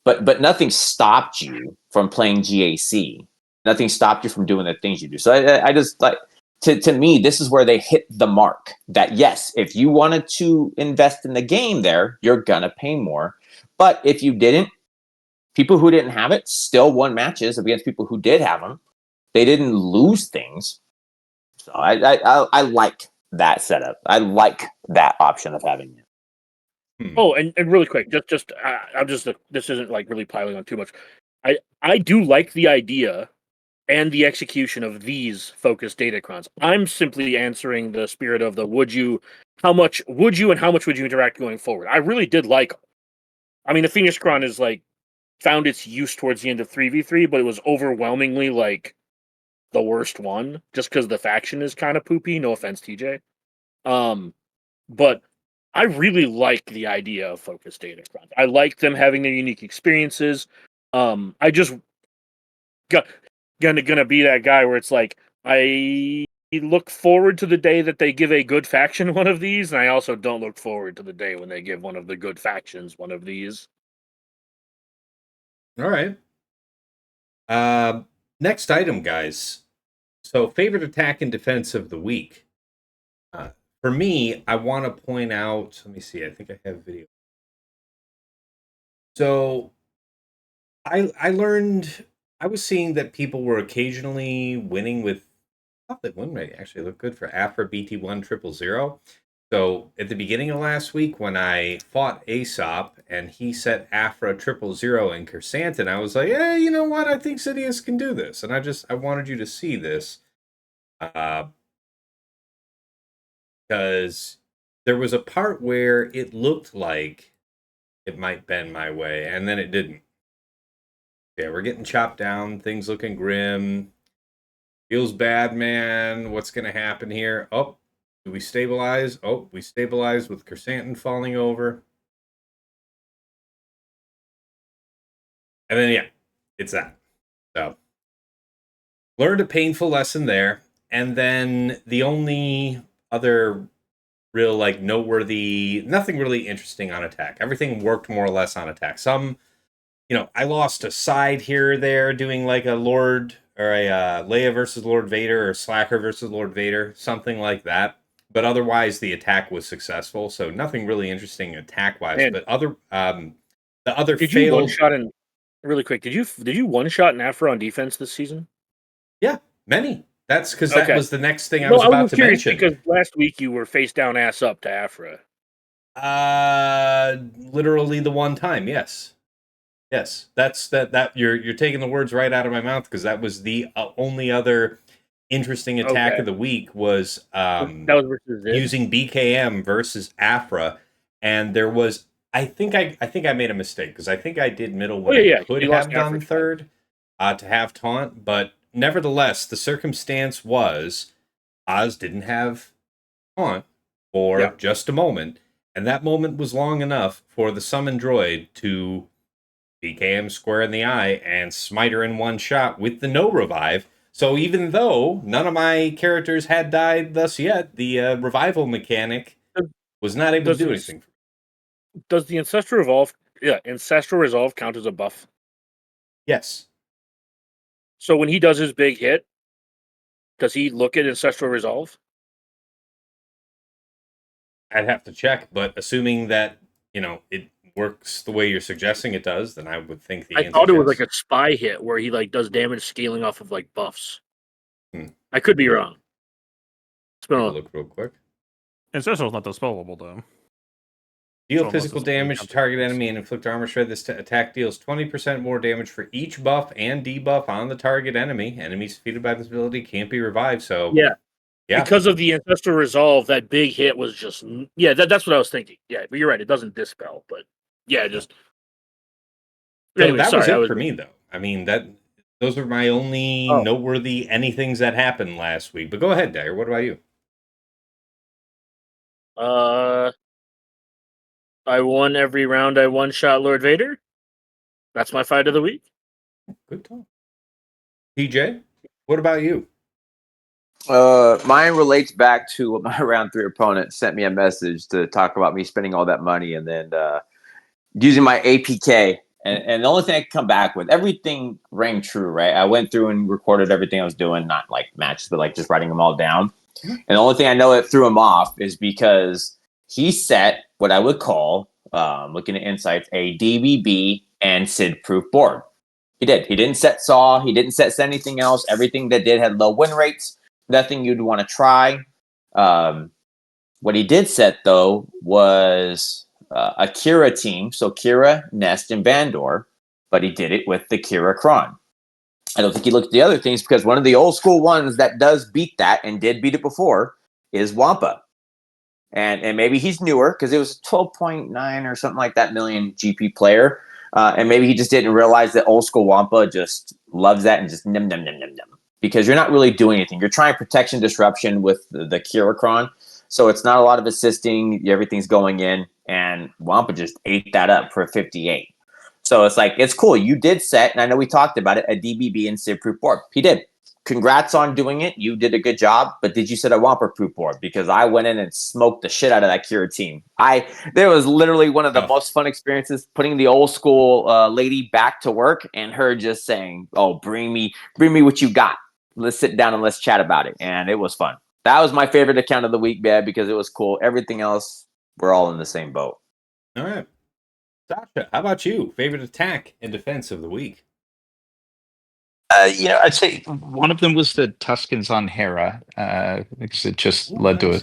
But nothing stopped you from playing GAC. Nothing stopped you from doing the things you do. So I just like to me, this is where they hit the mark. That yes, if you wanted to invest in the game, there you're gonna pay more. But if you didn't, people who didn't have it still won matches against people who did have them. They didn't lose things. So I like that setup. I like that option of having it. Oh, and really quick, I'm just this isn't like really piling on too much. I do like the idea and the execution of these focused datacrons. I'm simply answering the spirit of the how much would you and how much would you interact going forward? I really did like. I mean, the Phoenix Cron is like found its use towards the end of 3v3, but it was overwhelmingly like the worst one just because the faction is kind of poopy. No offense, TJ. But I really like the idea of focused datacrons. I like them having their unique experiences. I just gonna be that guy where it's like I look forward to the day that they give a good faction one of these, and I also don't look forward to the day when they give one of the good factions one of these. All right. Next item, guys. So, favorite attack and defense of the week. For me, I want to point out. Let me see. I think I have video. So, I learned. I was seeing that people were occasionally winning with. I thought that win rate actually looked good for Afra BT1 000. So at the beginning of last week, when I fought Aesop and he set Afra 000 in Kersantin, I was like, "Yeah, you know what? I think Sidious can do this." And I wanted you to see this because there was a part where it looked like it might bend my way, and then it didn't. Yeah, we're getting chopped down. Things looking grim. Feels bad, man. What's going to happen here? Oh, do we stabilize? Oh, we stabilize with Chrysanthemum falling over. And then, yeah, it's that. So, learned a painful lesson there. And then the only other real, like, noteworthy, nothing really interesting on attack. Everything worked more or less on attack. Some, I lost a side here or there doing like a Lord or a Leia versus Lord Vader or Slacker versus Lord Vader, something like that. But otherwise, the attack was successful. So nothing really interesting attack wise. But the other Did you one failed. shot in really quick? Did you one shot in Afro on defense this season? Yeah, many. That's because Okay. that was the next thing I No, was I about was to curious mention. because last week you were face down, ass up to Afra. Literally the one time, yes. Yes, that's that you're taking the words right out of my mouth because that was the only other interesting attack Okay. of the week was That was versus Zid? using BKM versus Afra, and there was I think I made a mistake because I think I did middle when I could You lost have done Afra. third to have taunt, but nevertheless the circumstance was Oz didn't have taunt for just a moment, and that moment was long enough for the summon droid to BKM square in the eye and smite her in one shot with the no revive. So even though none of my characters had died thus yet, the revival mechanic was not able to do anything. Does the Ancestral Resolve count as a buff? Yes. So when he does his big hit, does he look at Ancestral Resolve? I'd have to check, but assuming that, it works the way you're suggesting it does, then I would think the I answer thought it was yes. like a spy hit where he like does damage scaling off of like buffs. Hmm. I could be wrong. It's been Look real quick. Ancestral's not dispellable though. Deal So physical unless it's really damage to target complicated. enemy and inflict armor shred. This attack deals 20% more damage for each buff and debuff on the target enemy. Enemies defeated by this ability can't be revived. So Yeah. Yeah. Because of the Ancestral Resolve, that big hit was just that's what I was thinking. Yeah, but you're right, it doesn't dispel, but yeah, just So anyway, that sorry, was it I was for me, though. I mean, those are my only Oh. noteworthy anythings that happened last week. But go ahead, Dagger. What about you? I won every round I one shot Lord Vader. That's my fight of the week. Good talk. TJ, what about you? Mine relates back to what my round 3 opponent sent me a message to talk about me spending all that money and then using my APK. And the only thing I could come back with, everything rang true, right? I went through and recorded everything I was doing, not like matches, but like just writing them all down. Mm-hmm. And the only thing I know that threw him off is because he set what I would call, looking at insights, a DBB and SID proof board. He did. He didn't set SAW. He didn't set anything else. Everything that did had low win rates. Nothing you'd want to try. What he did set, though, was a Kira team. So Kira, Nest, and Vandor. But he did it with the Kira Kron. I don't think he looked at the other things because one of the old school ones that does beat that and did beat it before is Wampa. And maybe he's newer because it was 12.9 or something like that million GP player. And maybe he just didn't realize that old school Wampa just loves that and just num num num num num. Because you're not really doing anything. You're trying protection disruption with the Kirikron. So it's not a lot of assisting. Everything's going in. And Wampa just ate that up for 58. So it's like, it's cool. You did set, and I know we talked about it, a DBB and SID proof board. He did. Congrats on doing it. You did a good job. But did you set a Wampa proof board? Because I went in and smoked the shit out of that Kira team. There was literally one of the most fun experiences putting the old school lady back to work and her just saying, "Oh, bring me what you got. Let's sit down and let's chat about it." And it was fun. That was my favorite account of the week, man, because it was cool. Everything else, we're all in the same boat. All right. Sasha, how about you? Favorite attack and defense of the week? I'd say one of them was the Tuscans on Hera, because it just led to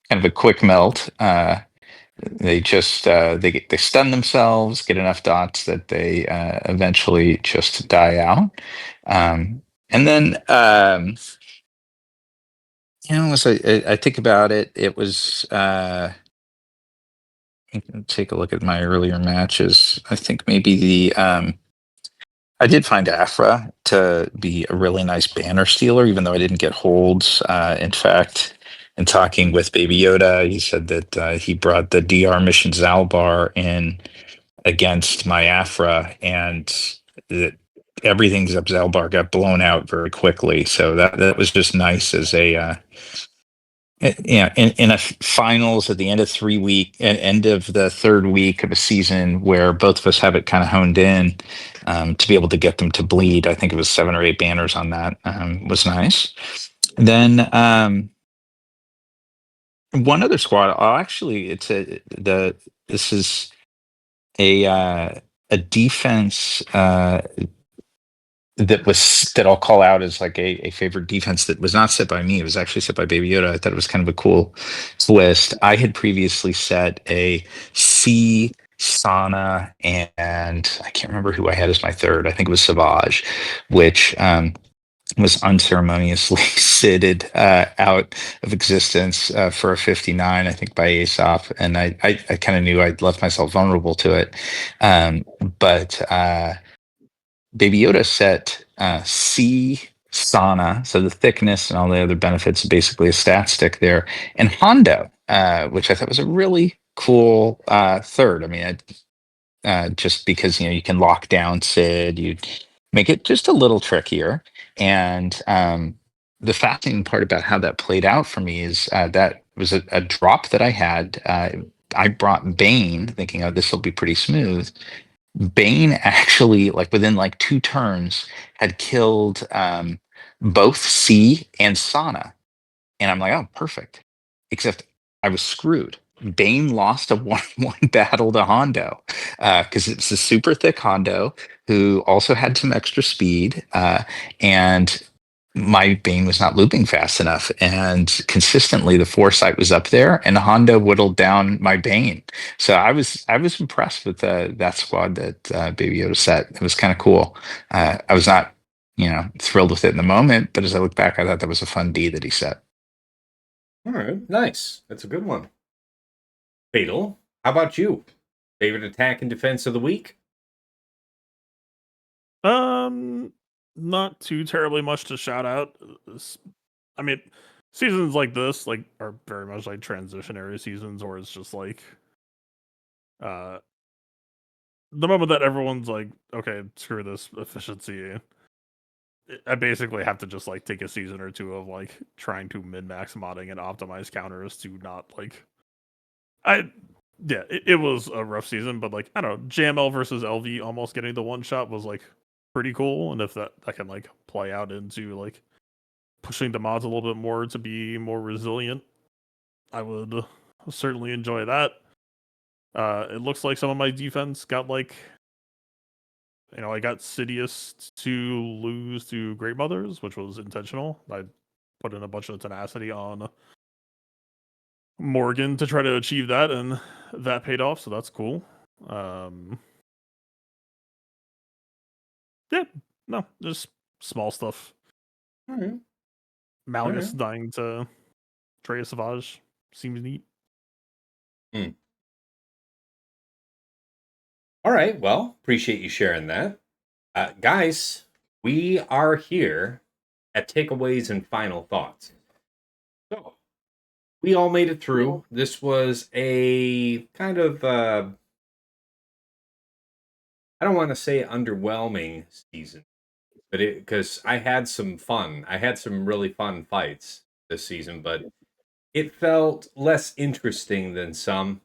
kind of a quick melt. They just they stun themselves, get enough dots that they eventually just die out. And then as I think about it, it was take a look at my earlier matches. I think maybe I did find Afra to be a really nice banner stealer, even though I didn't get holds. In fact, in talking with Baby Yoda, he said that he brought the DR mission Zalbar in against my Afra, and that everything except Zalbar got blown out very quickly. So that was just nice as a yeah, in a finals at the end of end of the third week of a season where both of us have it kind of honed in, to be able to get them to bleed. I think it was 7 or 8 banners on that, was nice. Then one other squad. Oh, actually, this is a defense that I'll call out as like a favorite defense that was not set by me. It was actually set by Baby Yoda. I thought it was kind of a cool twist. I had previously set a C Sana, and I can't remember who I had as my third. I think it was Savage, which was unceremoniously sitted out of existence for a 59, I think, by Aesop. And I kind of knew I'd left myself vulnerable to it. But Baby Yoda set C Sana, so the thickness and all the other benefits, basically a stat stick there, and Hondo, which I thought was a really cool third. I mean, just because you can lock down Sid, you make it just a little trickier. And the fascinating part about how that played out for me is that was a drop that I had. I brought Bane, thinking, oh, this will be pretty smooth. Bane actually, like within like 2 turns, had killed both C and Sana. And I'm like, oh, perfect. Except I was screwed. Bane lost a 1-1 battle to Hondo because it's a super thick Hondo who also had some extra speed. And my Bane was not looping fast enough. And consistently, the foresight was up there, and Hondo whittled down my Bane. So I was impressed with that squad that Baby Yoda set. It was kind of cool. I was not thrilled with it in the moment, but as I look back, I thought that was a fun D that he set. All right, nice. That's a good one. Fatal, how about you? Favorite attack and defense of the week? Not too terribly much to shout out. I mean, seasons like this are very much like transitionary seasons, or it's just like uh the moment that everyone's like, okay, screw this efficiency. I basically have to just like take a season or two of like trying to min max modding and optimize counters to not like I yeah, it was a rough season, but like I don't know, JML versus LV almost getting the one shot was like pretty cool, and if that can like play out into like pushing the mods a little bit more to be more resilient, I would certainly enjoy that. It looks like some of my defense got like I got Sidious to lose to Great Mothers, which was intentional. I put in a bunch of tenacity on Morgan to try to achieve that, and that paid off, so that's cool. Yeah, no, just small stuff. All right. Malleus Alright. dying to Treya Savage seems neat. All right, well, appreciate you sharing that. Guys, we are here at takeaways and final thoughts. So, we all made it through. This was a kind of, I don't want to say underwhelming season, but because I had some fun. I had some really fun fights this season, but it felt less interesting than some.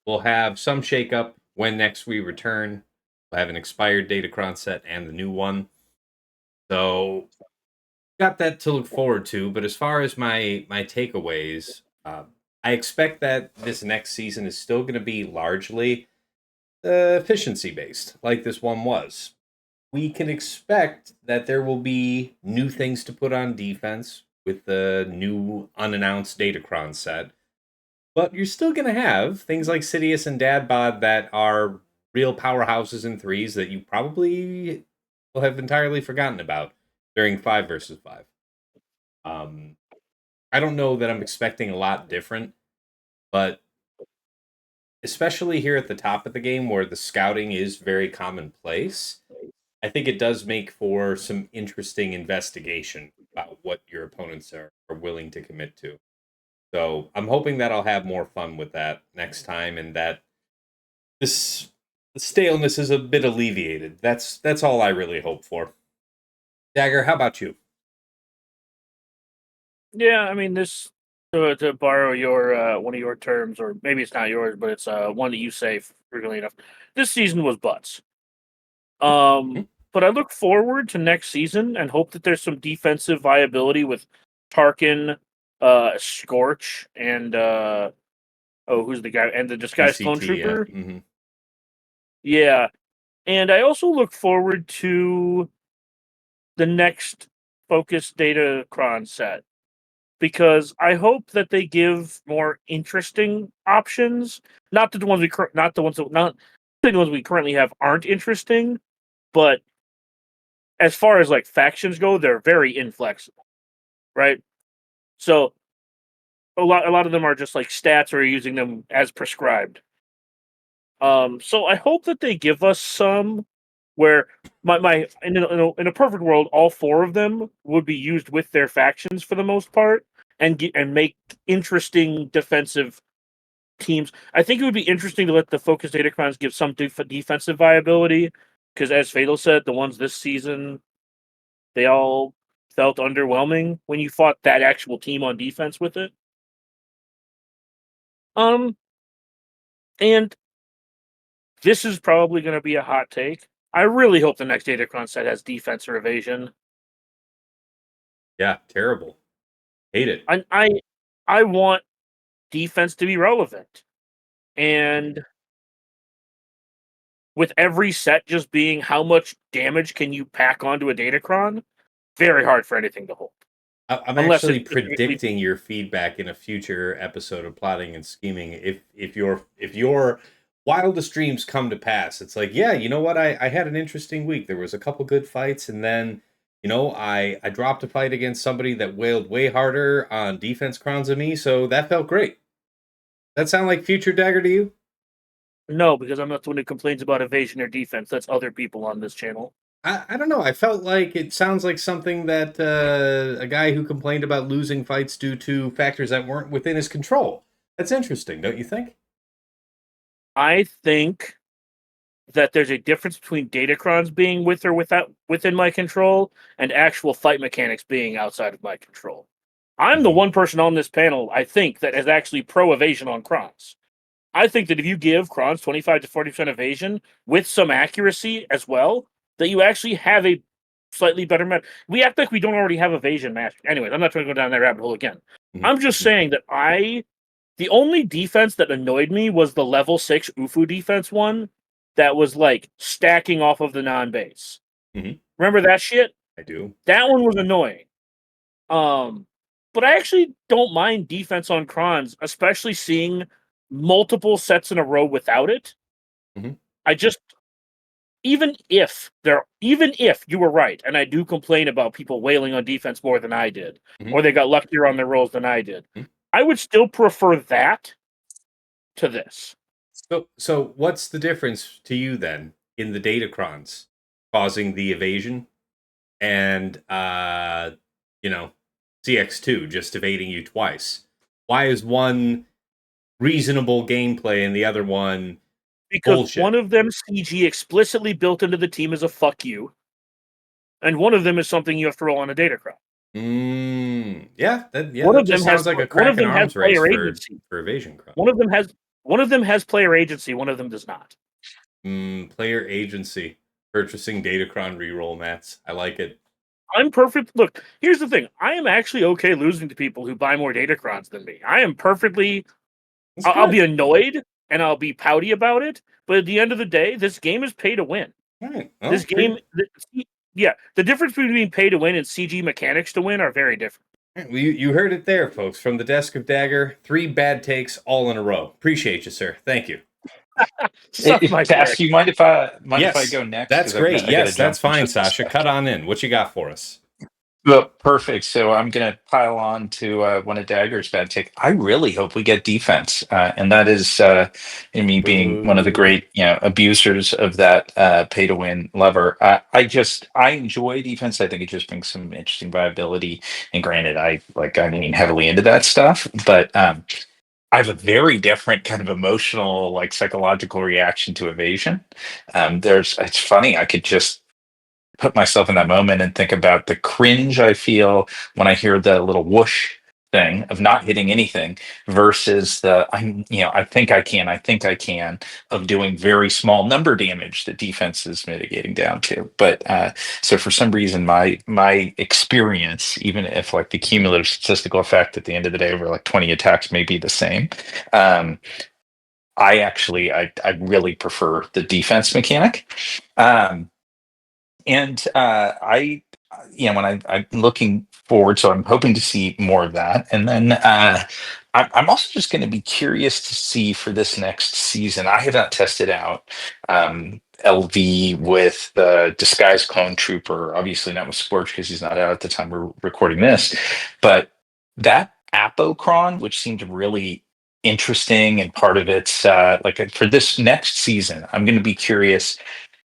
We'll have some shakeup when next we return. We'll have an expired Datacron set and the new one. So got that to look forward to. But as far as my takeaways, I expect that this next season is still going to be largely efficiency based, like this one was. We can expect that there will be new things to put on defense with the new unannounced Datacron set. But you're still going to have things like Sidious and Dadbod that are real powerhouses in threes that you probably will have entirely forgotten about during 5 versus 5. Um, I don't know that I'm expecting a lot different, but especially here at the top of the game where the scouting is very commonplace, I think it does make for some interesting investigation about what your opponents are willing to commit to. So I'm hoping that I'll have more fun with that next time, and that this the staleness is a bit alleviated. That's all I really hope for. Dagger, how about you? Yeah, I mean, this to borrow your one of your terms, or maybe it's not yours, but it's one that you say frequently enough. This season was butts. Mhm. But I look forward to next season and hope that there's some defensive viability with Tarkin, Scorch, and who's the guy? And the disguised clone DCT, yeah. trooper. Hmm. Yeah, and I also look forward to the next Focus Datacron set because I hope that they give more interesting options. Not that the ones not the ones that not the ones we currently have aren't interesting, but as far as like factions go, they're very inflexible, right? So a lot of them are just like stats, or you're using them as prescribed. So I hope that they give us some where my in a perfect world, all four of them would be used with their factions for the most part, and make interesting defensive teams. I think it would be interesting to let the Focus Datacrons give some defensive viability, because as Fatal said, the ones this season they all felt underwhelming when you fought that actual team on defense with it. Um, and this is probably going to be a hot take. I really hope the next Datacron set has defense or evasion. Yeah, terrible. Hate it. I want defense to be relevant, and with every set just being how much damage can you pack onto a Datacron, very hard for anything to hold. I'm Unless actually it's specifically predicting your feedback in a future episode of Plotting and Scheming. If your wildest dreams come to pass, it's like, yeah, you know what? I had an interesting week. There was a couple good fights, and then I dropped a fight against somebody that wailed way harder on defense crowns than me, so that felt great. That sound like future Dagger to you? no, because I'm not the one who complains about evasion or defense. That's other people on this channel. I don't know. I felt like it sounds like something that a guy who complained about losing fights due to factors that weren't within his control. That's interesting, don't you think? I think that there's a difference between Datacrons being with or without within my control and actual fight mechanics being outside of my control. I'm the Mhm. one person on this panel, I think, that is actually pro evasion on Krons. I think that if you give Krons 25 to 40% evasion with some accuracy as well, that you actually have a slightly better match. We act like we don't already have evasion mastery. Anyways, I'm not trying to go down that rabbit hole again. Mhm. I'm just saying that the only defense that annoyed me was the level 6 UFU defense one that was like stacking off of the non-base. Mhm. Remember that shit? I do. That one was annoying. But I actually don't mind defense on Krons, especially seeing multiple sets in a row without it. Mhm. I just even if you were right, and I do complain about people wailing on defense more than I did, Mhm. or they got luckier on their rolls than I did, Mhm. I would still prefer that to this. So what's the difference to you then in the datacrons causing the evasion and CX2 just evading you twice? Why is one reasonable gameplay and the other one Because bullshit? one of them CG explicitly built into the team as a fuck you, and one of them is something you have to roll on a Datacron. Yeah, One that of them just has sounds like a one of crack in them has arms race player for agency. evasion crowd. One of them has player agency. One of them does not. Player agency. Purchasing Datacron reroll mats. I like it. I'm perfect. Look, here's the thing. I am actually okay losing to people who buy more Datacrons than me. I am perfectly. It's I'll good. be annoyed and I'll be pouty about it. But at the end of the day, this game is pay to win. All right. Well, This game, yeah, the difference between pay to win and CG mechanics to win are very different. well, you heard it there, folks, from the desk of Dagger. 3 bad takes all in a row. Appreciate you, sir. Thank you. Suck my Tass, dick. do you mind if I Yes, go next? that's Because great. I got to Yes, jump that's in fine, just a Sasha. second. Cut on in. What you got for us? Well, perfect. So I'm going to pile on to one of Dagger's bad take. I really hope we get defense, and that is in me being one of the Boo. great, abusers of that pay to win lever. I enjoy defense. I think it just brings some interesting viability. And granted, I lean heavily into that stuff, but I have a very different kind of emotional, like psychological reaction to evasion. It's funny. I could just put myself in that moment and think about the cringe I feel when I hear the little whoosh thing of not hitting anything versus I think I can of doing very small number damage that defense is mitigating down to. But so for some reason my experience, even if like the cumulative statistical effect at the end of the day over like 20 attacks may be the same, um, I really prefer the defense mechanic. Um, and when I'm looking forward, so I'm hoping to see more of that. And then I'm also just going to be curious to see for this next season. I have not tested out LV with the disguised clone trooper. Obviously not with Scorch because he's not out at the time we're recording this. But that Apocron, which seemed really interesting and part of its for this next season, I'm going to be curious.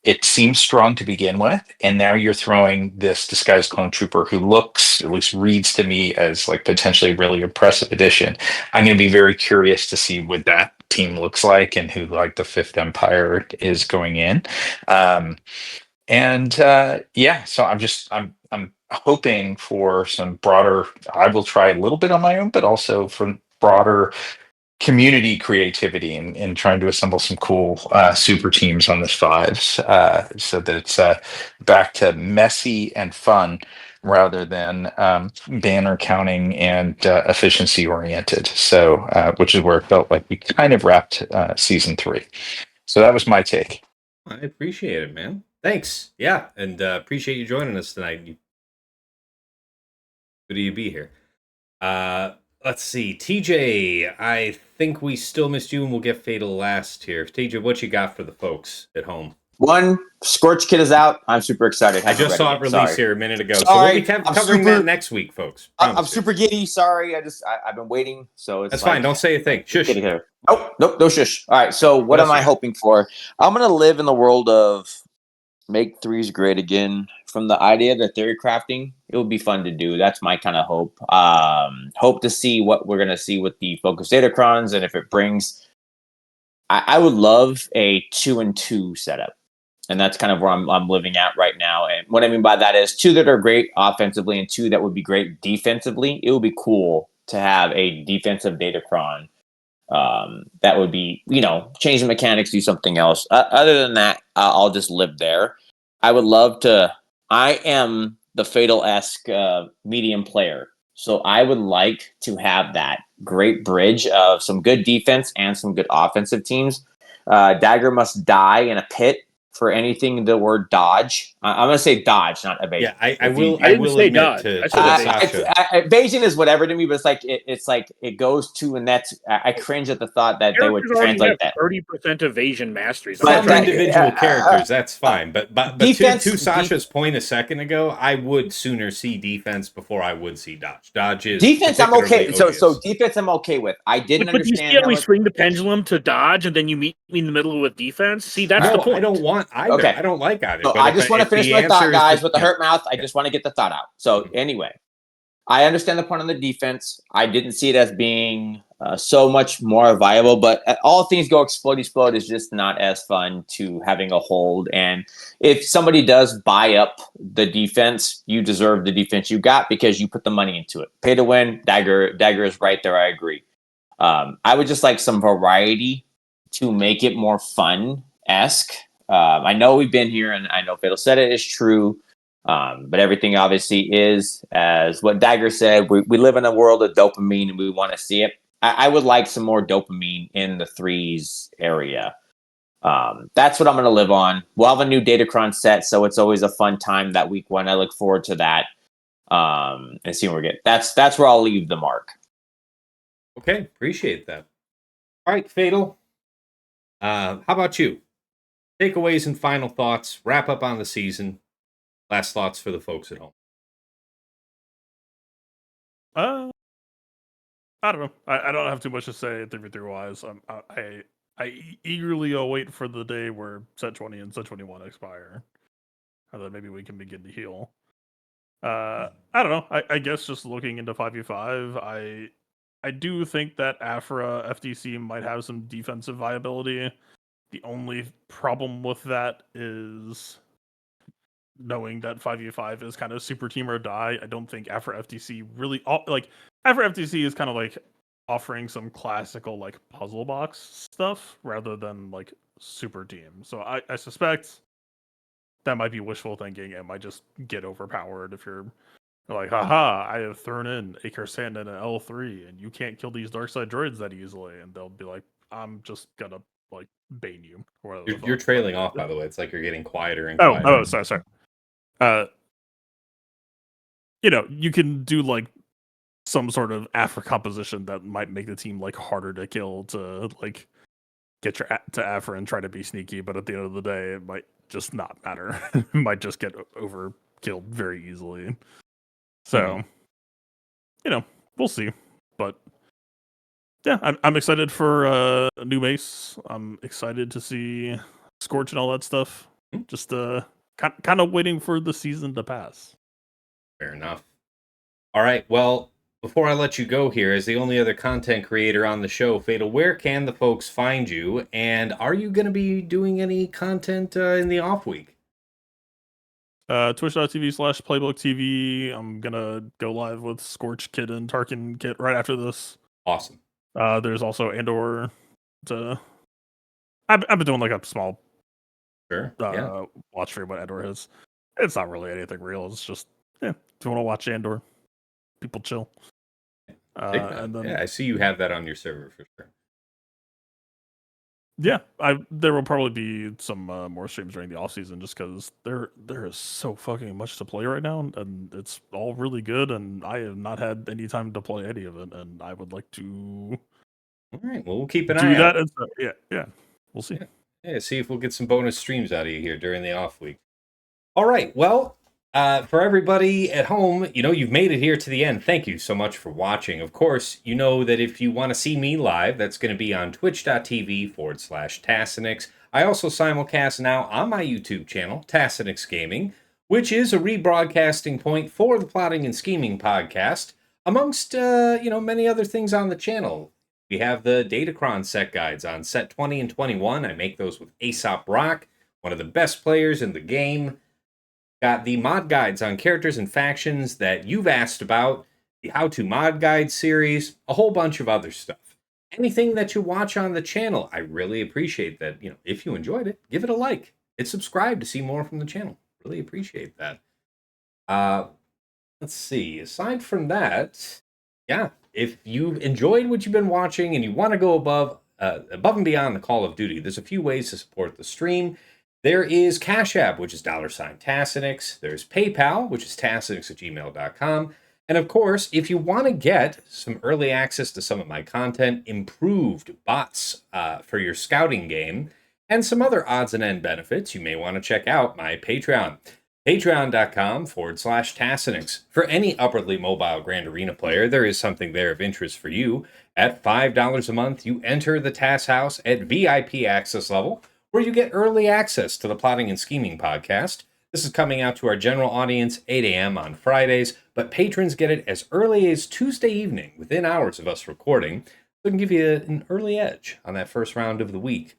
It seems strong to begin with, and now you're throwing this disguised clone trooper who looks, at least reads to me as like potentially a really impressive addition. I'm going to be very curious to see what that team looks like and who like the Fifth Empire is going in. So I'm hoping for some broader. I will try a little bit on my own, but also for broader community creativity and trying to assemble some cool super teams on this fives so that it's back to messy and fun rather than banner counting and efficiency oriented. So which is where it felt like we kind of wrapped season 3. So that was my take. I appreciate it, man. Thanks. Yeah, and appreciate you joining us tonight. Good of you to be here. Let's see. TJ, I think we still missed you and we'll get Fatal last here. TJ, what you got for the folks at home? One, Scorch Kid is out. I'm super excited. I just saw it released here a minute ago. So we'll be covering that next week, folks. I'm super giddy. Sorry. I've been waiting. So it's That's fine. Don't say a thing. Shush. Nope, no shush. All right. So what am I hoping for? I'm going to live in the world of make threes great again. From the idea that theory crafting, it would be fun to do. That's my kind of hope. Hope to see what we're going to see with the focus datacrons, and if it brings. I would love a 2-2 setup, and that's kind of where I'm living at right now. And what I mean by that is 2 that are great offensively and 2 that would be great defensively. It would be cool to have a defensive datacron. That would be, change the mechanics, do something else. Other than that, I'll just live there. I would love to. I am the Fatal-esque medium player. So I would like to have that great bridge of some good defense and some good offensive teams. Dagger must die in a pit for anything the word dodge. I'm going to say dodge, not evasion. Yeah, I will admit dodge. to Sasha. Evasion is whatever to me, but it's like it goes to, and that's I cringe at the thought that they would translate that 30% evasion mastery. But for individual characters, that's fine. But defense, to Sasha's point a second ago, I would sooner see defense before I would see dodge. Dodge is defense. I'm okay. Odious. So defense, I'm okay with. I didn't understand. But you see how we swing the pendulum to dodge, and then you meet me in the middle with defense. See, that's the point. I don't want either. Okay. I don't like either. So I just want to finish my thought, guys, with the hurt mouth. I just want to get the thought out. So anyway, I understand the point on the defense. I didn't see it as being so much more viable, but all things go explode is just not as fun to having a hold. And if somebody does buy up the defense, you deserve the defense you got because you put the money into it. Pay to win. Dagger is right there. I agree. I would just like some variety to make it more fun-esque. I know we've been here, and I know Fatal said it is true. But everything obviously is, as what Dagger said, we live in a world of dopamine and we want to see it. I would like some more dopamine in the threes area. That's what I'm going to live on. We'll have a new Datacron set, so it's always a fun time that week one. I look forward to that and see where we get. That's where I'll leave the mark. Okay, appreciate that. All right, Fatal. How about you? Takeaways and final thoughts. Wrap up on the season. Last thoughts for the folks at home. I don't know. I don't have too much to say 3v3 wise. I eagerly await for the day where set 20 and set 21 expire, and then maybe we can begin to heal. I don't know. I guess just looking into 5v5, I do think that Afra FTC might have some defensive viability. The only problem with that is knowing that 5v5 is kind of super team or die. I don't think Afra FTC really like Afra FTC is kind of like offering some classical like puzzle box stuff rather than like super team. So I suspect that might be wishful thinking and might just get overpowered if you're like, haha, I have thrown in a Sand and an L3 and you can't kill these dark side droids that easily. And they'll be like, I'm just gonna like bane you. Or whatever the You're fuck. trailing off, by the way. It's like you're getting quieter and Oh, quieter. sorry. You can do like some sort of Afra composition that might make the team like harder to kill to like get your to Afra and try to be sneaky, but at the end of the day, it might just not matter. It might just get overkilled very easily. So, we'll see. But yeah, I'm excited for a new Mace. I'm excited to see Scorch and all that stuff. Just kind of waiting for the season to pass. Fair enough. All right. Well, before I let you go here, as the only other content creator on the show, Fatal, where can the folks find you? And are you going to be doing any content in the off week? Twitch.tv/PlaybookTV. I'm going to go live with Scorch Kid and Tarkin Kit right after this. Awesome. There's also Andor. I've been doing like a small watch stream what Andor is. It's not really anything real. It's just, if you want to watch Andor, people chill. And then, I see you have that on your server for sure. Yeah, there will probably be some more streams during the off season just because there is so fucking much to play right now, and it's all really good, and I have not had any time to play any of it, and I would like to. All right, well, we'll keep an do eye that. out. And so, yeah, we'll see. Yeah, see if we'll get some bonus streams out of you here during the off week. All right, well, for everybody at home, you've made it here to the end. Thank you so much for watching. Of course, you know that if you want to see me live, that's going to be on twitch.tv/Tassinix. I also simulcast now on my YouTube channel, Tassinix Gaming, which is a rebroadcasting point for the Plotting and Scheming podcast, amongst, many other things on the channel. We have the Datacron set guides on set 20 and 21. I make those with Aesop Rock, one of the best players in the game. Got the mod guides on characters and factions that you've asked about, the How to Mod Guide series, a whole bunch of other stuff. Anything that you watch on the channel, I really appreciate that. If you enjoyed it, give it a like. Hit subscribe to see more from the channel. Really appreciate that. Let's see. Aside from that, if you've enjoyed what you've been watching and you want to go above and beyond the Call of Duty, there's a few ways to support the stream. There is Cash App, which is $Tassinix. There's PayPal, which is tassinix@gmail.com. And of course, if you want to get some early access to some of my content, improved bots for your scouting game, and some other odds and end benefits, you may want to check out my Patreon. Patreon.com/Tassinix. For any upwardly mobile Grand Arena player, there is something there of interest for you. At $5 a month, you enter the Tass House at VIP access level, where you get early access to the Plotting and Scheming podcast. This is coming out to our general audience 8 a.m. on Fridays, but patrons get it as early as Tuesday evening, within hours of us recording, so it can give you an early edge on that first round of the week.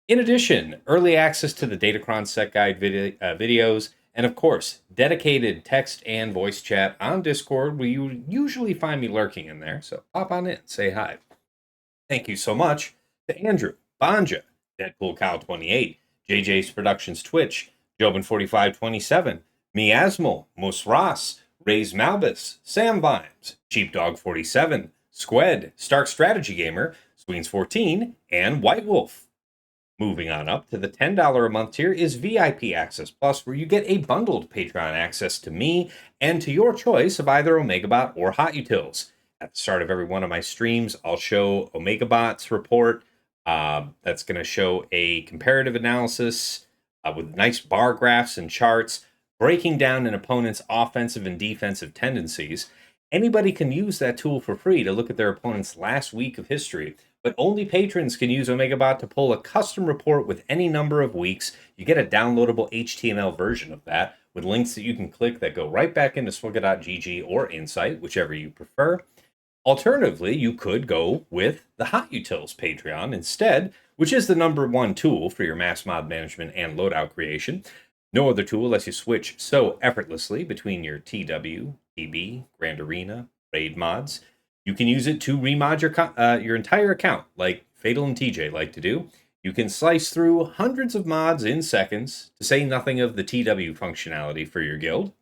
In addition, early access to the Datacron set guide videos, and of course, dedicated text and voice chat on Discord, where you usually find me lurking in there, so pop on in, say hi. Thank you so much to Andrew, Banja, Deadpool Cow 28, JJ's Productions Twitch, Jobin4527, Miasmal, Mus Ross, Raise Malbus, Sam Vimes, Sheepdog 47, Squed, Stark Strategy Gamer, Sweens14, and White Wolf. Moving on up to the $10 a month tier is VIP Access Plus, where you get a bundled Patreon access to me and to your choice of either OmegaBot or Hot Utils. At the start of every one of my streams, I'll show OmegaBot's report. That's going to show a comparative analysis with nice bar graphs and charts, breaking down an opponent's offensive and defensive tendencies. Anybody can use that tool for free to look at their opponent's last week of history, but only patrons can use OmegaBot to pull a custom report with any number of weeks. You get a downloadable HTML version of that with links that you can click that go right back into Swugga.gg or Insight, whichever you prefer. Alternatively, you could go with the Hot Utils Patreon instead, which is the #1 tool for your mass mod management and loadout creation. No other tool lets you switch so effortlessly between your TW, TB, Grand Arena, raid mods. You can use it to remod your entire account, like Fatal and TJ like to do. You can slice through hundreds of mods in seconds, to say nothing of the TW functionality for your guild.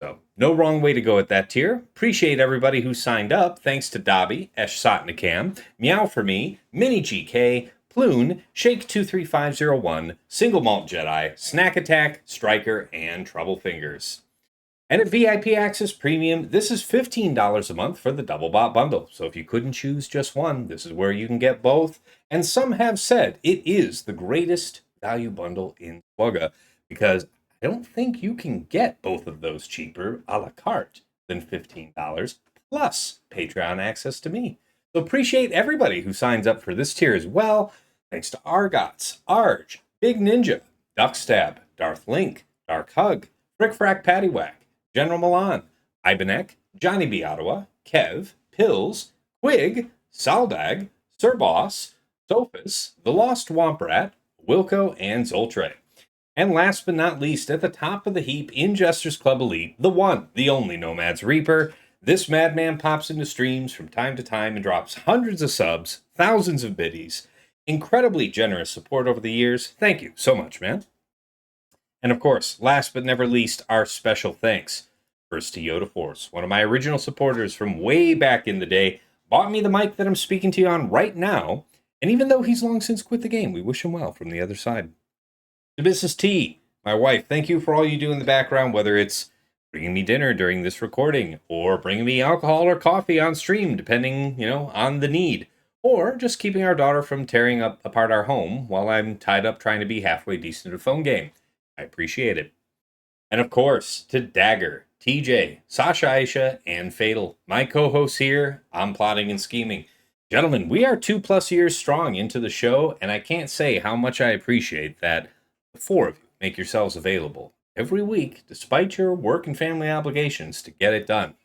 So, no wrong way to go at that tier. Appreciate everybody who signed up. Thanks to Dobby, Esh Sotnikam, Meow for Me, Mini GK, Ploon, Shake23501, Single Malt Jedi, Snack Attack, Striker, and Trouble Fingers. And at VIP Access Premium, this is $15 a month for the Double Bot Bundle. So if you couldn't choose just one, this is where you can get both. And some have said it is the greatest value bundle in Swugga, because I don't think you can get both of those cheaper a la carte than $15 plus Patreon access to me. So appreciate everybody who signs up for this tier as well. Thanks to Argots, Arj, Big Ninja, Duckstab, Darth Link, Dark Hug, Frick Frack Paddywhack, General Milan, Ibanek, Johnny B. Ottawa, Kev, Pills, Quig, Saldag, Sir Boss, Sophus, The Lost Womprat, Wilco, and Zoltre. And last but not least, at the top of the heap, in Jester's Club Elite, the one, the only Nomad's Reaper. This madman pops into streams from time to time and drops hundreds of subs, thousands of biddies, incredibly generous support over the years. Thank you so much, man. And of course, last but never least, our special thanks. First to Yoda Force, one of my original supporters from way back in the day, bought me the mic that I'm speaking to you on right now. And even though he's long since quit the game, we wish him well from the other side. To Mrs. T, my wife, thank you for all you do in the background, whether it's bringing me dinner during this recording, or bringing me alcohol or coffee on stream, depending, on the need, or just keeping our daughter from tearing apart our home while I'm tied up trying to be halfway decent at a phone game. I appreciate it. And of course, to Dagger, TJ, Sasha Aisha, and Fatal, my co-hosts here on Plotting and Scheming. Gentlemen, we are 2+ years strong into the show, and I can't say how much I appreciate that the four of you make yourselves available every week, despite your work and family obligations, to get it done.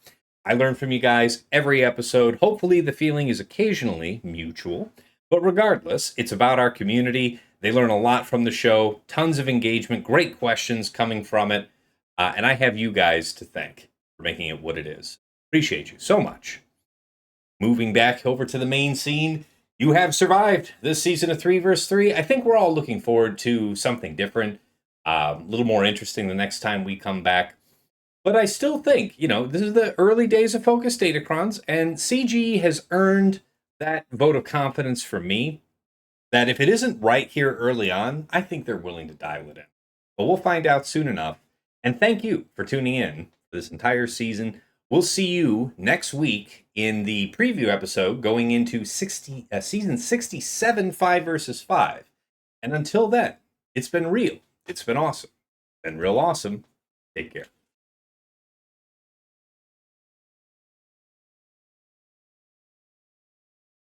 I learn from you guys every episode. Hopefully the feeling is occasionally mutual, but regardless, it's about our community. They learn a lot from the show, tons of engagement, great questions coming from it, and I have you guys to thank for making it what it is. Appreciate you so much. Moving back over to the main scene, you have survived this season of 3 vs. 3. I think we're all looking forward to something different, a little more interesting the next time we come back. But I still think, this is the early days of Focus Datacrons, and CG has earned that vote of confidence for me, that if it isn't right here early on, I think they're willing to dial it in. But we'll find out soon enough. And thank you for tuning in for this entire season. We'll see you next week in the preview episode going into season 67, 5 vs. 5. And until then, it's been real. It's been awesome. Been real awesome. Take care.